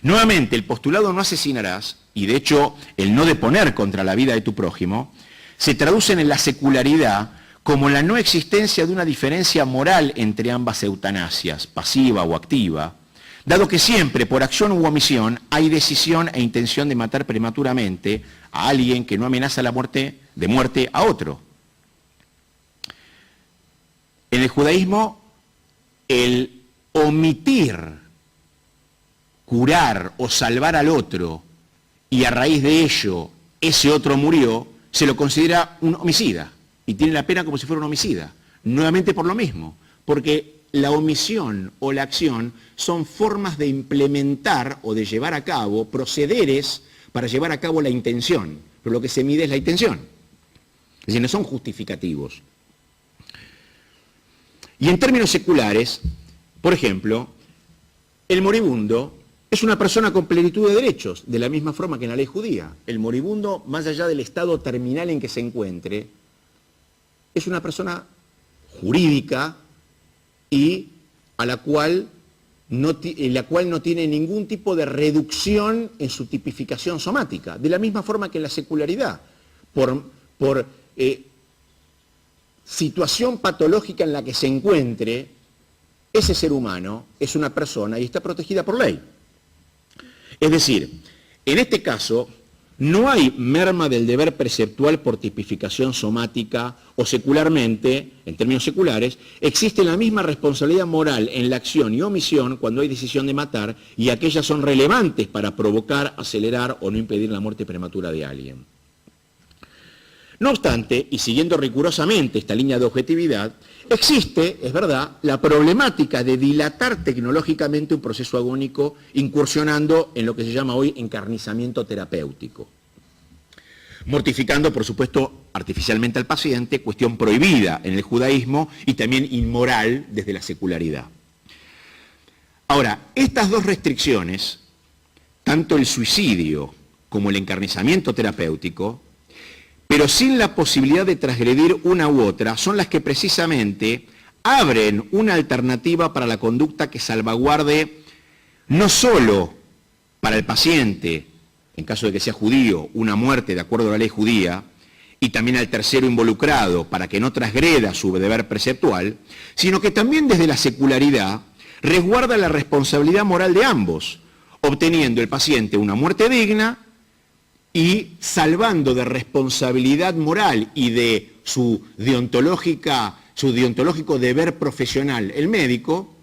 Nuevamente, el postulado no asesinarás, y de hecho el no deponer contra la vida de tu prójimo, se traducen en la secularidad como la no existencia de una diferencia moral entre ambas eutanasias, pasiva o activa, dado que siempre, por acción u omisión, hay decisión e intención de matar prematuramente a alguien que no amenaza de muerte a otro. En el judaísmo, el omitir, curar o salvar al otro, y a raíz de ello ese otro murió, se lo considera un homicida. Y tiene la pena como si fuera un homicida. Nuevamente por lo mismo, porque la omisión o la acción son formas de implementar o de llevar a cabo procederes para llevar a cabo la intención, pero lo que se mide es la intención. Es decir, no son justificativos. Y en términos seculares, por ejemplo, el moribundo es una persona con plenitud de derechos, de la misma forma que en la ley judía. El moribundo, más allá del estado terminal en que se encuentre, es una persona jurídica y a la cual no tiene ningún tipo de reducción en su tipificación somática, de la misma forma que en la secularidad, por situación patológica en la que se encuentre, ese ser humano es una persona y está protegida por ley. Es decir, en este caso, no hay merma del deber preceptual por tipificación somática o secularmente, en términos seculares, existe la misma responsabilidad moral en la acción y omisión cuando hay decisión de matar y aquellas son relevantes para provocar, acelerar o no impedir la muerte prematura de alguien. No obstante, y siguiendo rigurosamente esta línea de objetividad, existe, es verdad, la problemática de dilatar tecnológicamente un proceso agónico incursionando en lo que se llama hoy encarnizamiento terapéutico. Mortificando, por supuesto, artificialmente al paciente, cuestión prohibida en el judaísmo y también inmoral desde la secularidad. Ahora, estas dos restricciones, tanto el suicidio como el encarnizamiento terapéutico, pero sin la posibilidad de transgredir una u otra, son las que precisamente abren una alternativa para la conducta que salvaguarde no solo para el paciente, en caso de que sea judío, una muerte de acuerdo a la ley judía, y también al tercero involucrado para que no transgreda su deber preceptual, sino que también desde la secularidad resguarda la responsabilidad moral de ambos, obteniendo el paciente una muerte digna y salvando de responsabilidad moral y de su deontológico deber profesional el médico,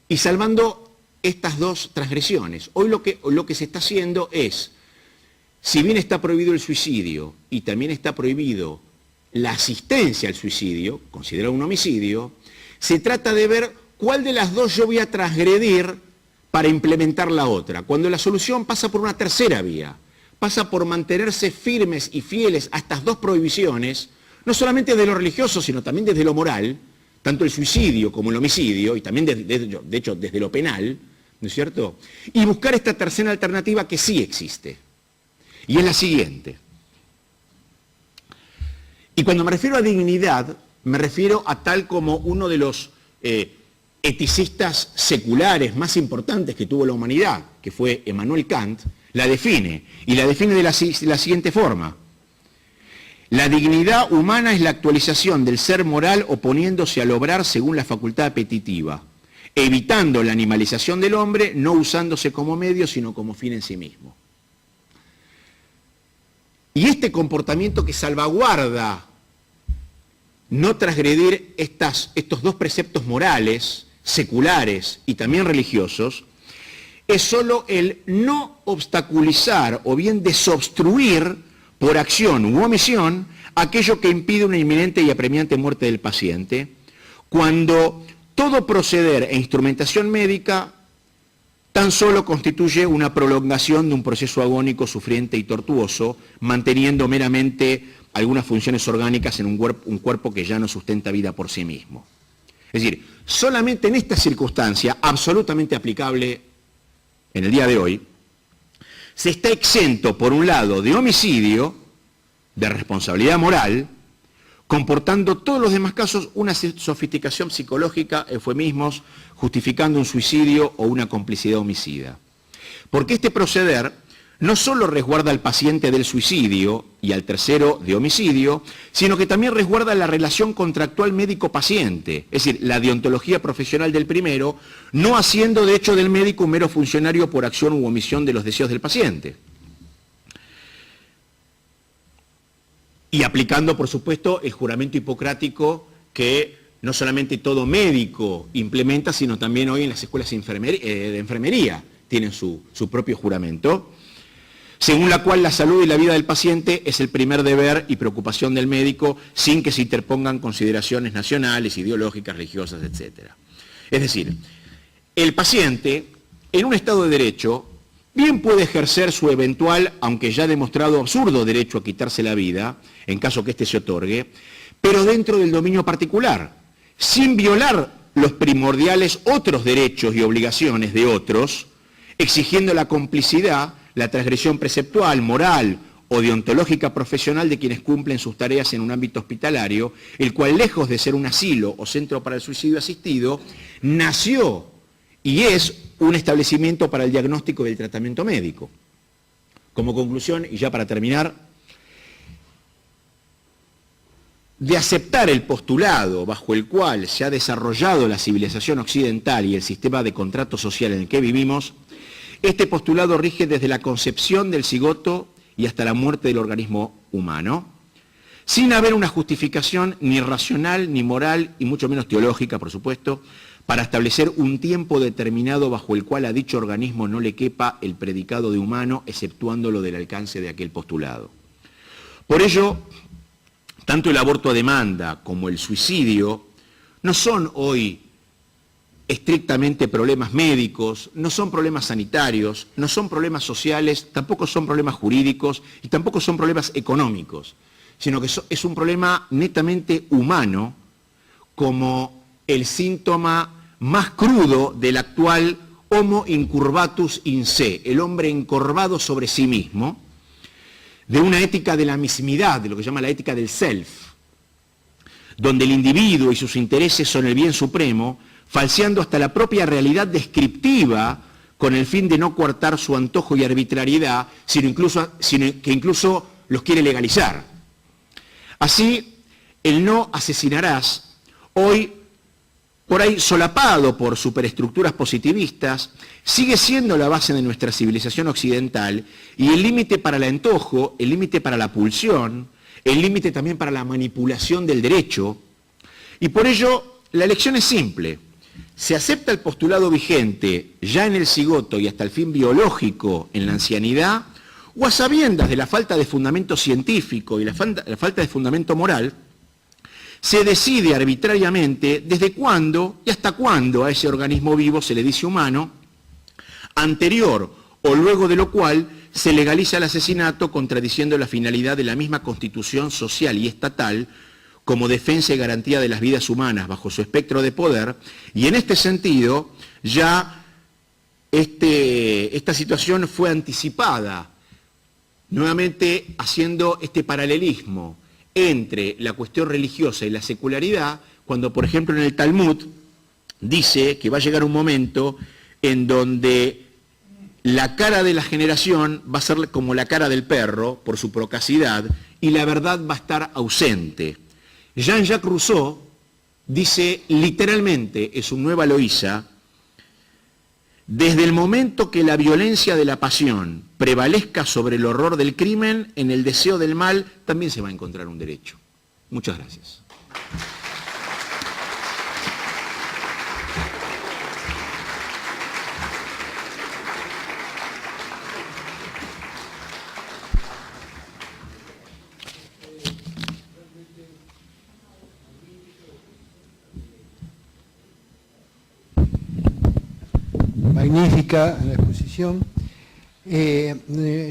y salvando estas dos transgresiones. Hoy lo que se está haciendo es, si bien está prohibido el suicidio y también está prohibido la asistencia al suicidio, considerado un homicidio, se trata de ver cuál de las dos yo voy a transgredir para implementar la otra, cuando la solución pasa por una tercera vía. Pasa por mantenerse firmes y fieles a estas dos prohibiciones, no solamente desde lo religioso, sino también desde lo moral, tanto el suicidio como el homicidio, y también de hecho desde lo penal, ¿no es cierto? Y buscar esta tercera alternativa que sí existe, y es la siguiente. Y cuando me refiero a dignidad, me refiero a tal como uno de los eticistas seculares más importantes que tuvo la humanidad, que fue Emmanuel Kant, la define, y la define de la siguiente forma. La dignidad humana es la actualización del ser moral oponiéndose al obrar según la facultad apetitiva, evitando la animalización del hombre, no usándose como medio, sino como fin en sí mismo. Y este comportamiento que salvaguarda no transgredir estos dos preceptos morales, seculares y también religiosos, es solo el no obstaculizar o bien desobstruir por acción u omisión aquello que impide una inminente y apremiante muerte del paciente, cuando todo proceder e instrumentación médica tan solo constituye una prolongación de un proceso agónico, sufriente y tortuoso, manteniendo meramente algunas funciones orgánicas en un cuerpo que ya no sustenta vida por sí mismo. Es decir, solamente en esta circunstancia, absolutamente aplicable en el día de hoy, se está exento, por un lado, de homicidio, de responsabilidad moral, comportando todos los demás casos una sofisticación psicológica, eufemismos, justificando un suicidio o una complicidad homicida. Porque este proceder no solo resguarda al paciente del suicidio y al tercero de homicidio, sino que también resguarda la relación contractual médico-paciente, es decir, la deontología profesional del primero, no haciendo de hecho del médico un mero funcionario por acción u omisión de los deseos del paciente. Y aplicando, por supuesto, el juramento hipocrático que no solamente todo médico implementa, sino también hoy en las escuelas de enfermería tienen su propio juramento. según la cual la salud y la vida del paciente es el primer deber y preocupación del médico, sin que se interpongan consideraciones nacionales, ideológicas, religiosas, etc. Es decir, el paciente, en un Estado de Derecho, bien puede ejercer su eventual, aunque ya demostrado absurdo, derecho a quitarse la vida, en caso que éste se otorgue, pero dentro del dominio particular, sin violar los primordiales otros derechos y obligaciones de otros, exigiendo la complicidad, la transgresión preceptual, moral o deontológica profesional de quienes cumplen sus tareas en un ámbito hospitalario, el cual, lejos de ser un asilo o centro para el suicidio asistido, nació y es un establecimiento para el diagnóstico y el tratamiento médico. Como conclusión, y ya para terminar, de aceptar el postulado bajo el cual se ha desarrollado la civilización occidental y el sistema de contrato social en el que vivimos, este postulado rige desde la concepción del cigoto y hasta la muerte del organismo humano, sin haber una justificación ni racional, ni moral, y mucho menos teológica, por supuesto, para establecer un tiempo determinado bajo el cual a dicho organismo no le quepa el predicado de humano, exceptuándolo del alcance de aquel postulado. Por ello, tanto el aborto a demanda como el suicidio no son hoy estrictamente problemas médicos, no son problemas sanitarios, no son problemas sociales, tampoco son problemas jurídicos y tampoco son problemas económicos, sino que es un problema netamente humano, como el síntoma más crudo del actual homo incurvatus in se, el hombre encorvado sobre sí mismo, de una ética de la mismidad, de lo que se llama la ética del self, donde el individuo y sus intereses son el bien supremo, falseando hasta la propia realidad descriptiva con el fin de no coartar su antojo y arbitrariedad, sino que incluso los quiere legalizar. Así, el no asesinarás, hoy por ahí solapado por superestructuras positivistas, sigue siendo la base de nuestra civilización occidental y el límite para el antojo, el límite para la pulsión, el límite también para la manipulación del derecho. Y por ello, la elección es simple. Se acepta el postulado vigente ya en el cigoto y hasta el fin biológico en la ancianidad, o a sabiendas de la falta de fundamento científico y la falta de fundamento moral, se decide arbitrariamente desde cuándo y hasta cuándo a ese organismo vivo se le dice humano, anterior o luego de lo cual se legaliza el asesinato contradiciendo la finalidad de la misma constitución social y estatal como defensa y garantía de las vidas humanas bajo su espectro de poder, y en este sentido ya esta situación fue anticipada, nuevamente haciendo este paralelismo entre la cuestión religiosa y la secularidad, cuando por ejemplo en el Talmud dice que va a llegar un momento en donde la cara de la generación va a ser como la cara del perro por su procacidad y la verdad va a estar ausente. Jean-Jacques Rousseau dice literalmente en su Nueva Loísa: desde el momento que la violencia de la pasión prevalezca sobre el horror del crimen, en el deseo del mal también se va a encontrar un derecho. Muchas gracias. Magnífica la exposición.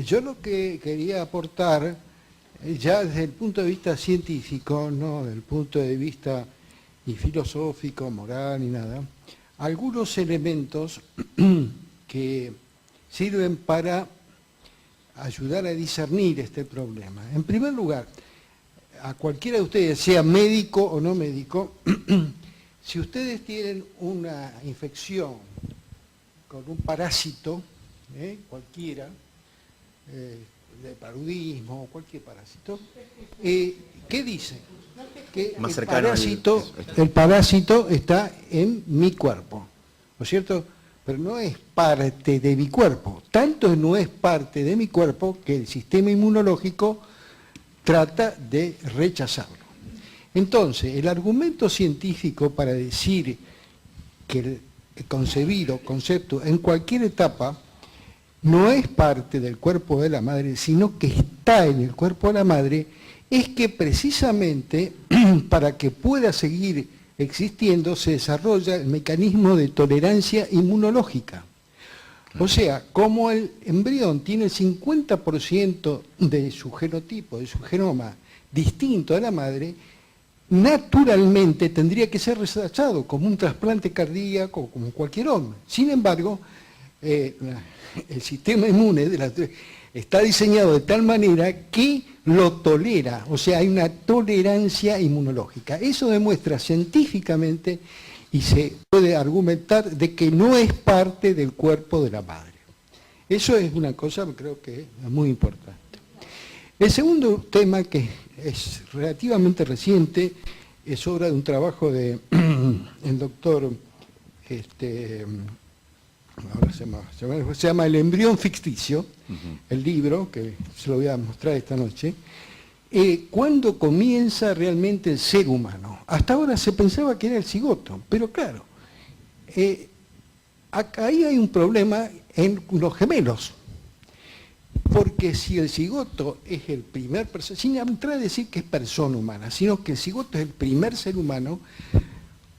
Yo lo que quería aportar, ya desde el punto de vista científico, no desde el punto de vista ni filosófico, moral, ni nada, algunos elementos que sirven para ayudar a discernir este problema. En primer lugar, a cualquiera de ustedes, sea médico o no médico, si ustedes tienen una infección con un parásito, cualquiera, de paludismo, cualquier parásito, ¿qué dice? Que el parásito está en mi cuerpo, ¿no es cierto? Pero no es parte de mi cuerpo. Tanto no es parte de mi cuerpo que el sistema inmunológico trata de rechazarlo. Entonces, el argumento científico para decir que el concepto en cualquier etapa no es parte del cuerpo de la madre, sino que está en el cuerpo de la madre, es que precisamente para que pueda seguir existiendo se desarrolla el mecanismo de tolerancia inmunológica. O sea, como el embrión tiene el 50% de su genotipo, de su genoma, distinto a la madre, naturalmente tendría que ser rechazado como un trasplante cardíaco, como cualquier hombre. Sin embargo, el sistema inmune está diseñado de tal manera que lo tolera, o sea, hay una tolerancia inmunológica. Eso demuestra científicamente y se puede argumentar de que no es parte del cuerpo de la madre. Eso es una cosa que creo que es muy importante. El segundo tema, que es relativamente reciente, es obra de un trabajo del doctor, ahora se llama El embrión ficticio, el libro, que se lo voy a mostrar esta noche. ¿Cuándo comienza realmente el ser humano? Hasta ahora se pensaba que era el cigoto, pero claro, ahí hay un problema en los gemelos, porque si el cigoto es el primer persona, sin entrar a decir que es persona humana, sino que el cigoto es el primer ser humano,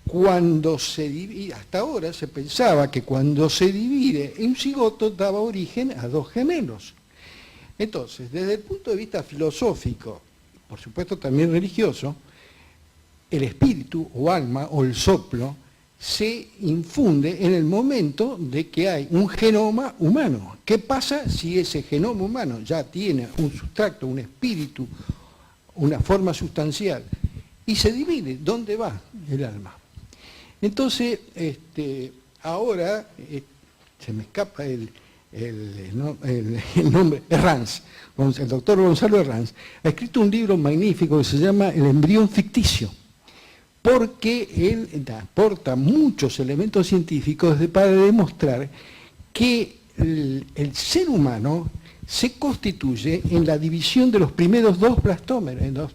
cuando se divide, hasta ahora se pensaba que cuando se divide un cigoto daba origen a dos gemelos. Entonces, desde el punto de vista filosófico, por supuesto también religioso, el espíritu o alma o el soplo se infunde en el momento de que hay un genoma humano. ¿Qué pasa si ese genoma humano ya tiene un sustrato, un espíritu, una forma sustancial, y se divide? ¿Dónde va el alma? Entonces, ahora se me escapa el nombre, Herranz, el doctor Gonzalo Herranz, ha escrito un libro magnífico que se llama El embrión ficticio, porque él aporta muchos elementos científicos para demostrar que el ser humano se constituye en la división de los primeros dos blastómeros,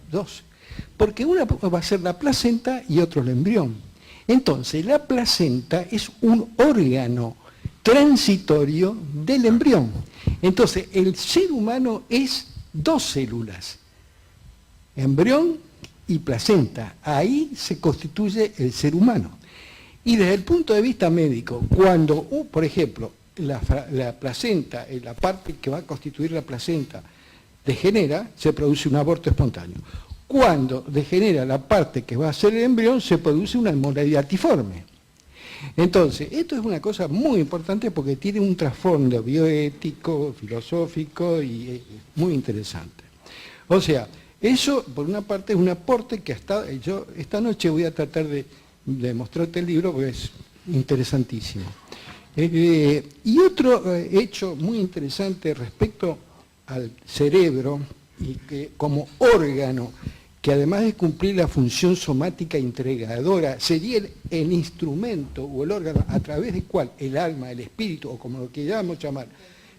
porque una va a ser la placenta y otro el embrión. Entonces, la placenta es un órgano transitorio del embrión. Entonces, el ser humano es dos células, embrión y placenta. Ahí se constituye el ser humano. Y desde el punto de vista médico, cuando, por ejemplo, la placenta, la parte que va a constituir la placenta, degenera, se produce un aborto espontáneo. Cuando degenera la parte que va a ser el embrión, se produce una hemorragiatiforme. Entonces, esto es una cosa muy importante porque tiene un trasfondo bioético, filosófico y muy interesante. O sea, eso por una parte es un aporte que yo esta noche voy a tratar de mostrarte el libro porque es interesantísimo. Y otro hecho muy interesante respecto al cerebro, y que como órgano que además de cumplir la función somática integradora, sería el instrumento o el órgano a través del cual el alma, el espíritu, o como lo queramos llamar,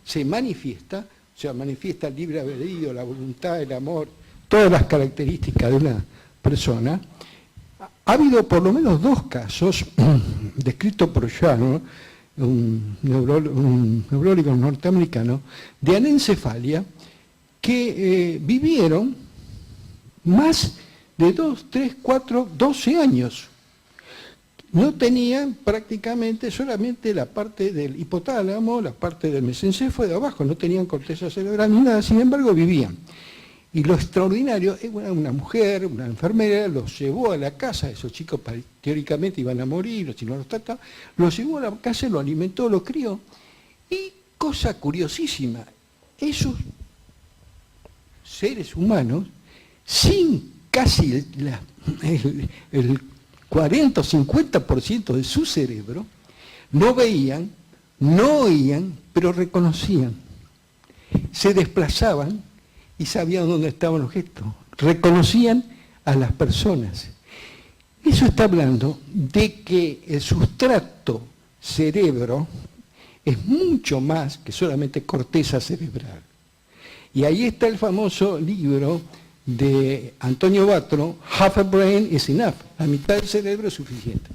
se manifiesta, o sea, manifiesta el libre albedrío, la voluntad, el amor, todas las características de una persona. Ha habido por lo menos dos casos, descritos por Shannon, un neurólogo norteamericano, de anencefalia, que vivieron más de 2, 3, 4, 12 años. No tenían prácticamente solamente la parte del hipotálamo, la parte del mesencéfalo de abajo, no tenían corteza cerebral ni nada, sin embargo vivían. Y lo extraordinario, una mujer, una enfermera, los llevó a la casa, esos chicos teóricamente iban a morir, si no los trataba, los llevó a la casa, lo alimentó, lo crió, y cosa curiosísima, esos seres humanos, sin casi el 40 o 50% de su cerebro, no veían, no oían, pero reconocían. Se desplazaban y sabían dónde estaban los gestos. Reconocían a las personas. Eso está hablando de que el sustrato cerebro es mucho más que solamente corteza cerebral. Y ahí está el famoso libro de Antonio Batro, Half a Brain is Enough, la mitad del cerebro es suficiente.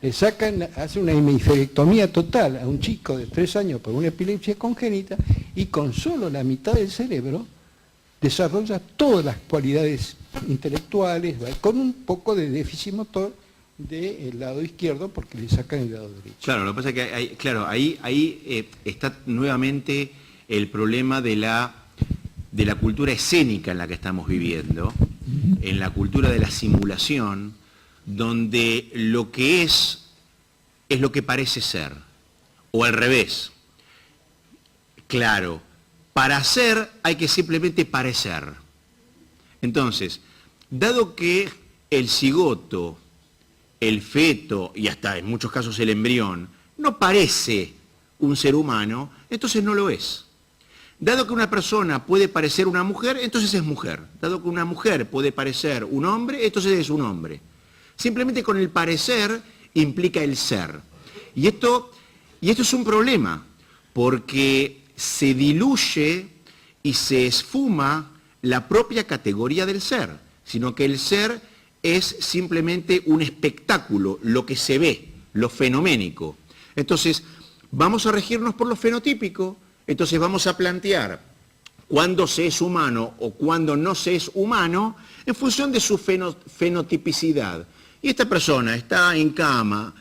le sacan, hace una hemisferectomía total a un chico de 3 años por una epilepsia congénita y con solo la mitad del cerebro desarrolla todas las cualidades intelectuales, con un poco de déficit motor del lado izquierdo porque le sacan el lado derecho. Claro, lo que pasa es que ahí está nuevamente el problema de la cultura escénica en la que estamos viviendo, en la cultura de la simulación, donde lo que es lo que parece ser, o al revés. Claro, para ser hay que simplemente parecer. Entonces, dado que el cigoto, el feto y hasta en muchos casos el embrión no parece un ser humano, entonces no lo es. Dado que una persona puede parecer una mujer, entonces es mujer. Dado que una mujer puede parecer un hombre, entonces es un hombre. Simplemente con el parecer implica el ser. Y esto es un problema, porque se diluye y se esfuma la propia categoría del ser, sino que el ser es simplemente un espectáculo, lo que se ve, lo fenoménico. Entonces, vamos a regirnos por lo fenotípico, entonces vamos a plantear cuándo se es humano o cuándo no se es humano en función de su fenotipicidad. Y esta persona está en cama,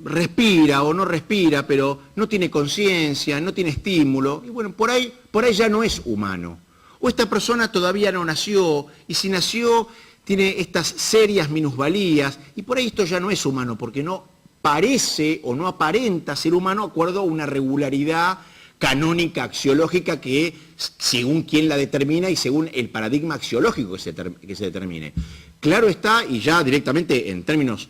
respira o no respira, pero no tiene conciencia, no tiene estímulo, y bueno, por ahí ya no es humano. O esta persona todavía no nació, y si nació tiene estas serias minusvalías, y por ahí esto ya no es humano, porque no parece o no aparenta ser humano de acuerdo a una regularidad canónica, axiológica, que según quién la determina y según el paradigma axiológico que se determine. Claro está, y ya directamente en términos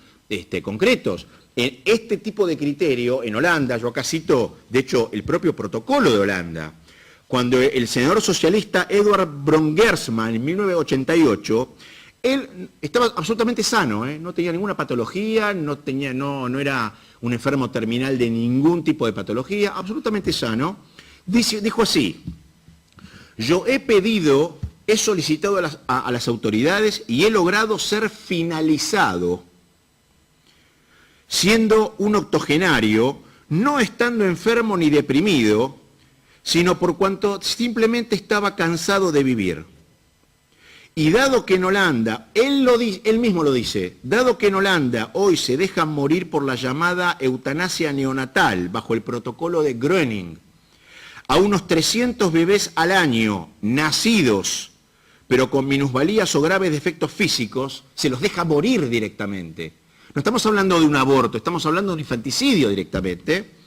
concretos, en este tipo de criterio, en Holanda, yo acá cito, de hecho, el propio protocolo de Holanda, cuando el senador socialista Edward Brongersman, en 1988, él estaba absolutamente sano, no tenía ninguna patología, no era un enfermo terminal de ningún tipo de patología, absolutamente sano. Dijo así: yo he solicitado a las autoridades y he logrado ser finalizado, siendo un octogenario, no estando enfermo ni deprimido, sino por cuanto simplemente estaba cansado de vivir. Y dado que en Holanda, él mismo lo dice, dado que en Holanda hoy se dejan morir por la llamada eutanasia neonatal bajo el protocolo de Groening, a unos 300 bebés al año nacidos, pero con minusvalías o graves defectos físicos, se los deja morir directamente. No estamos hablando de un aborto, estamos hablando de un infanticidio directamente.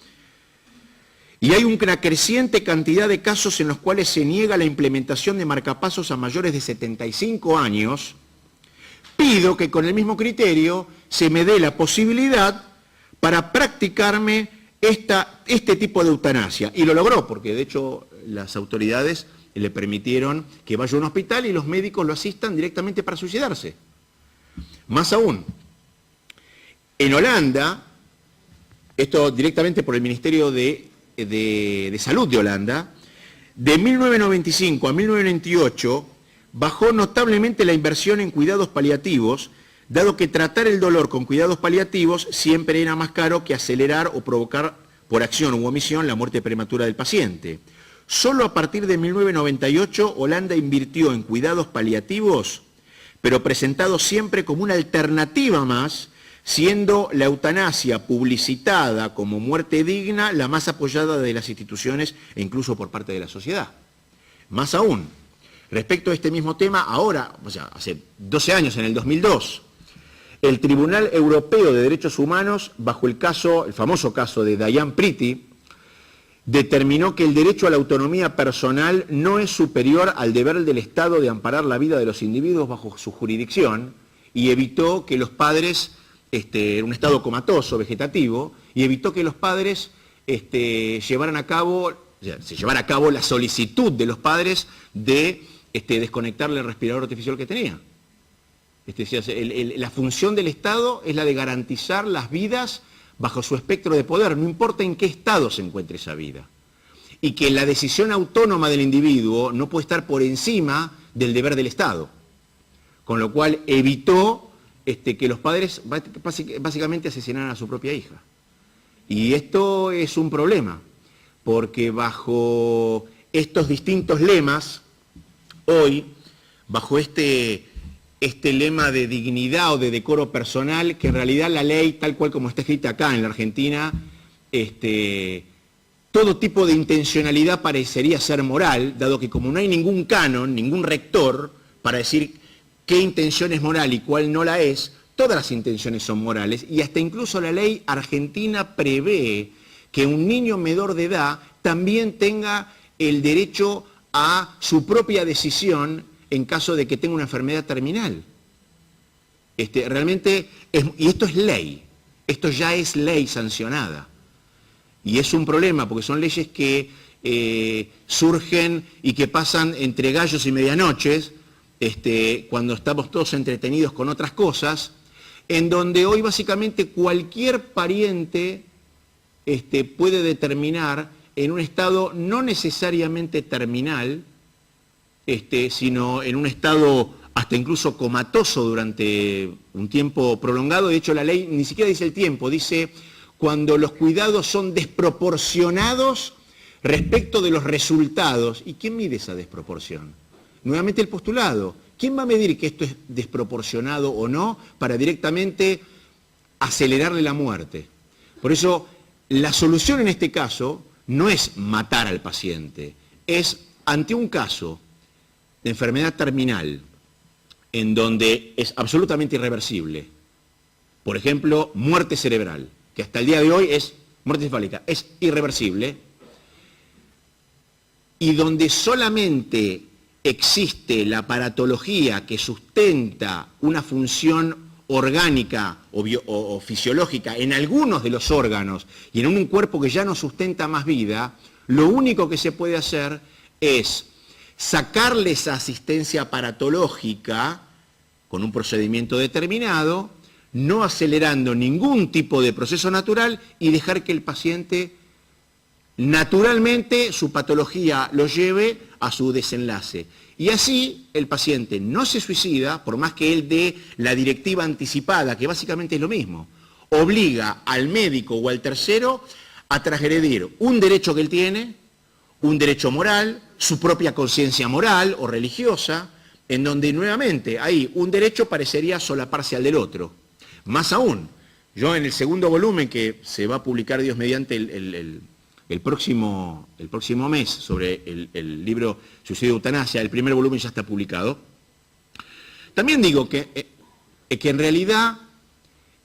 Y hay una creciente cantidad de casos en los cuales se niega la implementación de marcapasos a mayores de 75 años. Pido que con el mismo criterio se me dé la posibilidad para practicarme este tipo de eutanasia. Y lo logró, porque de hecho las autoridades le permitieron que vaya a un hospital y los médicos lo asistan directamente para suicidarse. Más aún, en Holanda, esto directamente por el Ministerio de Salud de Holanda, de 1995 a 1998 bajó notablemente la inversión en cuidados paliativos, dado que tratar el dolor con cuidados paliativos siempre era más caro que acelerar o provocar por acción u omisión la muerte prematura del paciente. Solo a partir de 1998 Holanda invirtió en cuidados paliativos, pero presentados siempre como una alternativa más, siendo la eutanasia publicitada como muerte digna la más apoyada de las instituciones e incluso por parte de la sociedad. Más aún, respecto a este mismo tema, ahora, o sea, hace 12 años, en el 2002, el Tribunal Europeo de Derechos Humanos, bajo el famoso caso de Diane Pretty, determinó que el derecho a la autonomía personal no es superior al deber del Estado de amparar la vida de los individuos bajo su jurisdicción y evitó que los padres, en un estado comatoso, vegetativo, y evitó que los padres se llevara a cabo la solicitud de los padres de desconectarle el respirador artificial que tenía. La función del Estado es la de garantizar las vidas bajo su espectro de poder, no importa en qué estado se encuentre esa vida. Y que la decisión autónoma del individuo no puede estar por encima del deber del Estado. Con lo cual evitó que los padres básicamente asesinaran a su propia hija. Y esto es un problema, porque bajo estos distintos lemas, hoy, bajo este lema de dignidad o de decoro personal, que en realidad la ley, tal cual como está escrita acá en la Argentina, todo tipo de intencionalidad parecería ser moral, dado que como no hay ningún canon, ningún rector para decir qué intención es moral y cuál no la es, todas las intenciones son morales, y hasta incluso la ley argentina prevé que un niño menor de edad también tenga el derecho a su propia decisión en caso de que tenga una enfermedad terminal. Realmente, y esto es ley, esto ya es ley sancionada. Y es un problema, porque son leyes que surgen y que pasan entre gallos y medianoches, cuando estamos todos entretenidos con otras cosas, en donde hoy básicamente cualquier pariente puede determinar en un estado no necesariamente terminal, sino en un estado hasta incluso comatoso durante un tiempo prolongado. De hecho, la ley ni siquiera dice el tiempo, dice cuando los cuidados son desproporcionados respecto de los resultados. ¿Y quién mide esa desproporción? Nuevamente el postulado. ¿Quién va a medir que esto es desproporcionado o no para directamente acelerarle la muerte? Por eso, la solución en este caso no es matar al paciente, es ante un caso de enfermedad terminal en donde es absolutamente irreversible, por ejemplo, muerte cerebral, que hasta el día de hoy es muerte encefálica, es irreversible, y donde solamente existe la aparatología que sustenta una función orgánica o fisiológica en algunos de los órganos y en un cuerpo que ya no sustenta más vida, lo único que se puede hacer es sacarle esa asistencia aparatológica con un procedimiento determinado, no acelerando ningún tipo de proceso natural y dejar que el paciente naturalmente su patología lo lleve a su desenlace. Y así el paciente no se suicida, por más que él dé la directiva anticipada, que básicamente es lo mismo. Obliga al médico o al tercero a transgredir un derecho que él tiene, un derecho moral, su propia conciencia moral o religiosa, en donde nuevamente ahí un derecho parecería solaparse al del otro. Más aún, yo en el segundo volumen que se va a publicar Dios mediante el próximo mes sobre el libro Suicidio y Eutanasia, el primer volumen ya está publicado, también digo que en realidad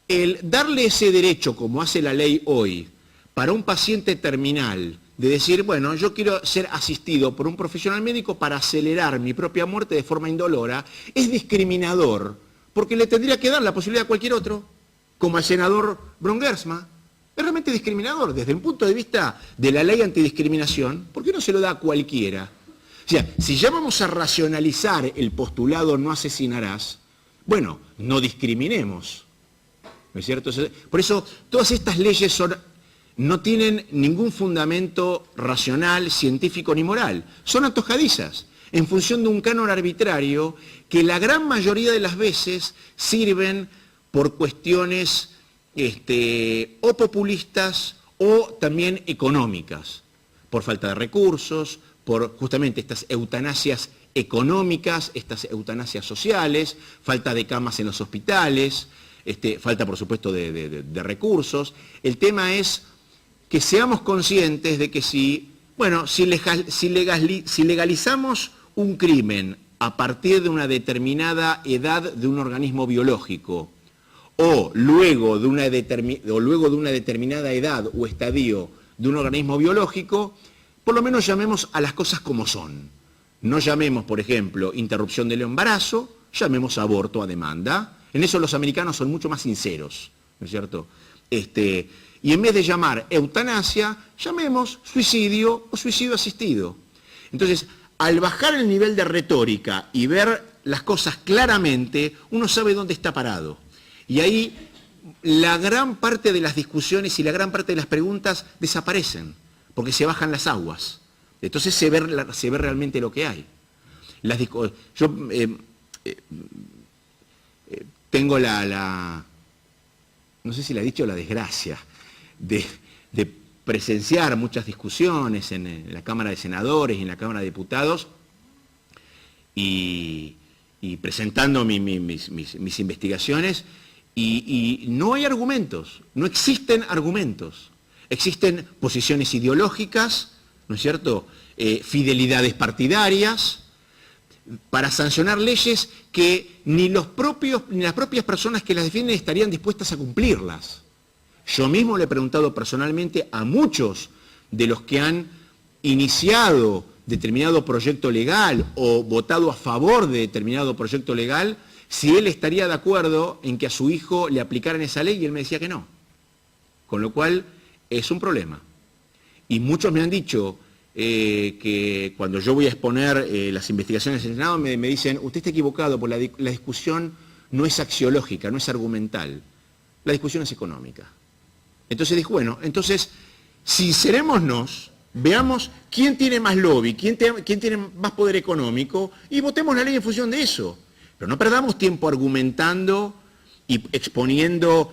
el darle ese derecho, como hace la ley hoy, para un paciente terminal, de decir, bueno, yo quiero ser asistido por un profesional médico para acelerar mi propia muerte de forma indolora, es discriminador, porque le tendría que dar la posibilidad a cualquier otro, como al senador Brongersma. Es realmente discriminador desde el punto de vista de la ley antidiscriminación, ¿por qué no se lo da a cualquiera? O sea, si ya vamos a racionalizar el postulado no asesinarás, bueno, no discriminemos, ¿no es cierto? Por eso todas estas leyes no tienen ningún fundamento racional, científico ni moral, son antojadizas, en función de un canon arbitrario que la gran mayoría de las veces sirven por cuestiones o populistas o también económicas, por falta de recursos, por justamente estas eutanasias económicas, estas eutanasias sociales, falta de camas en los hospitales, falta por supuesto de recursos. El tema es que seamos conscientes de que si legalizamos un crimen a partir de una determinada edad de un organismo biológico, o luego de una determinada edad o estadio de un organismo biológico, por lo menos llamemos a las cosas como son. No llamemos, por ejemplo, interrupción del embarazo, llamemos aborto a demanda. En eso los americanos son mucho más sinceros, ¿no es cierto? Y en vez de llamar eutanasia, llamemos suicidio o suicidio asistido. Entonces, al bajar el nivel de retórica y ver las cosas claramente, uno sabe dónde está parado. Y ahí la gran parte de las discusiones y la gran parte de las preguntas desaparecen, porque se bajan las aguas. Entonces se ve realmente lo que hay. tengo no sé si la he dicho, la desgracia de presenciar muchas discusiones en la Cámara de Senadores y en la Cámara de Diputados y presentando mis investigaciones y no hay argumentos, no existen argumentos. Existen posiciones ideológicas, ¿no es cierto?, fidelidades partidarias, para sancionar leyes que ni las propias personas que las defienden estarían dispuestas a cumplirlas. Yo mismo le he preguntado personalmente a muchos de los que han iniciado determinado proyecto legal o votado a favor de determinado proyecto legal, si él estaría de acuerdo en que a su hijo le aplicaran esa ley, y él me decía que no. Con lo cual es un problema. Y muchos me han dicho que cuando yo voy a exponer las investigaciones en el Senado me dicen, usted está equivocado, porque la discusión no es axiológica, no es argumental, la discusión es económica. Entonces dijo, bueno, entonces sincerémonos, veamos quién tiene más lobby, quién tiene más poder económico y votemos la ley en función de eso. Pero no perdamos tiempo argumentando y exponiendo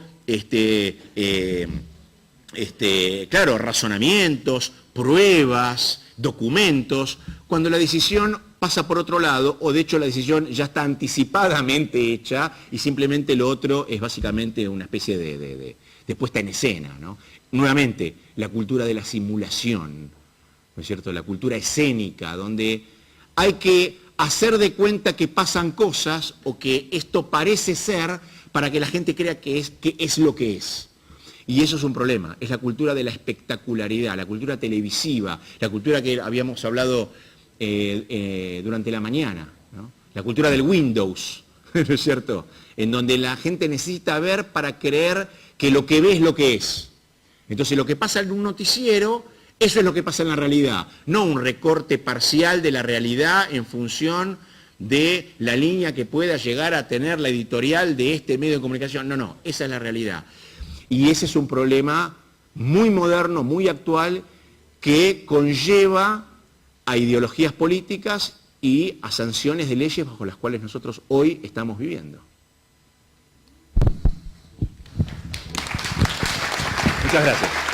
claro, razonamientos, pruebas, documentos, cuando la decisión pasa por otro lado, o de hecho la decisión ya está anticipadamente hecha y simplemente lo otro es básicamente una especie de puesta en escena, ¿no? Nuevamente, la cultura de la simulación, ¿no es cierto?, la cultura escénica, donde hay que hacer de cuenta que pasan cosas o que esto parece ser para que la gente crea que es lo que es. Y eso es un problema, es la cultura de la espectacularidad, la cultura televisiva, la cultura que habíamos hablado durante la mañana, ¿no? La cultura del Windows, ¿no es cierto?, en donde la gente necesita ver para creer que lo que ve es lo que es. Entonces lo que pasa en un noticiero, eso es lo que pasa en la realidad, no un recorte parcial de la realidad en función de la línea que pueda llegar a tener la editorial de este medio de comunicación. No, esa es la realidad. Y ese es un problema muy moderno, muy actual, que conlleva a ideologías políticas y a sanciones de leyes bajo las cuales nosotros hoy estamos viviendo. Muchas gracias.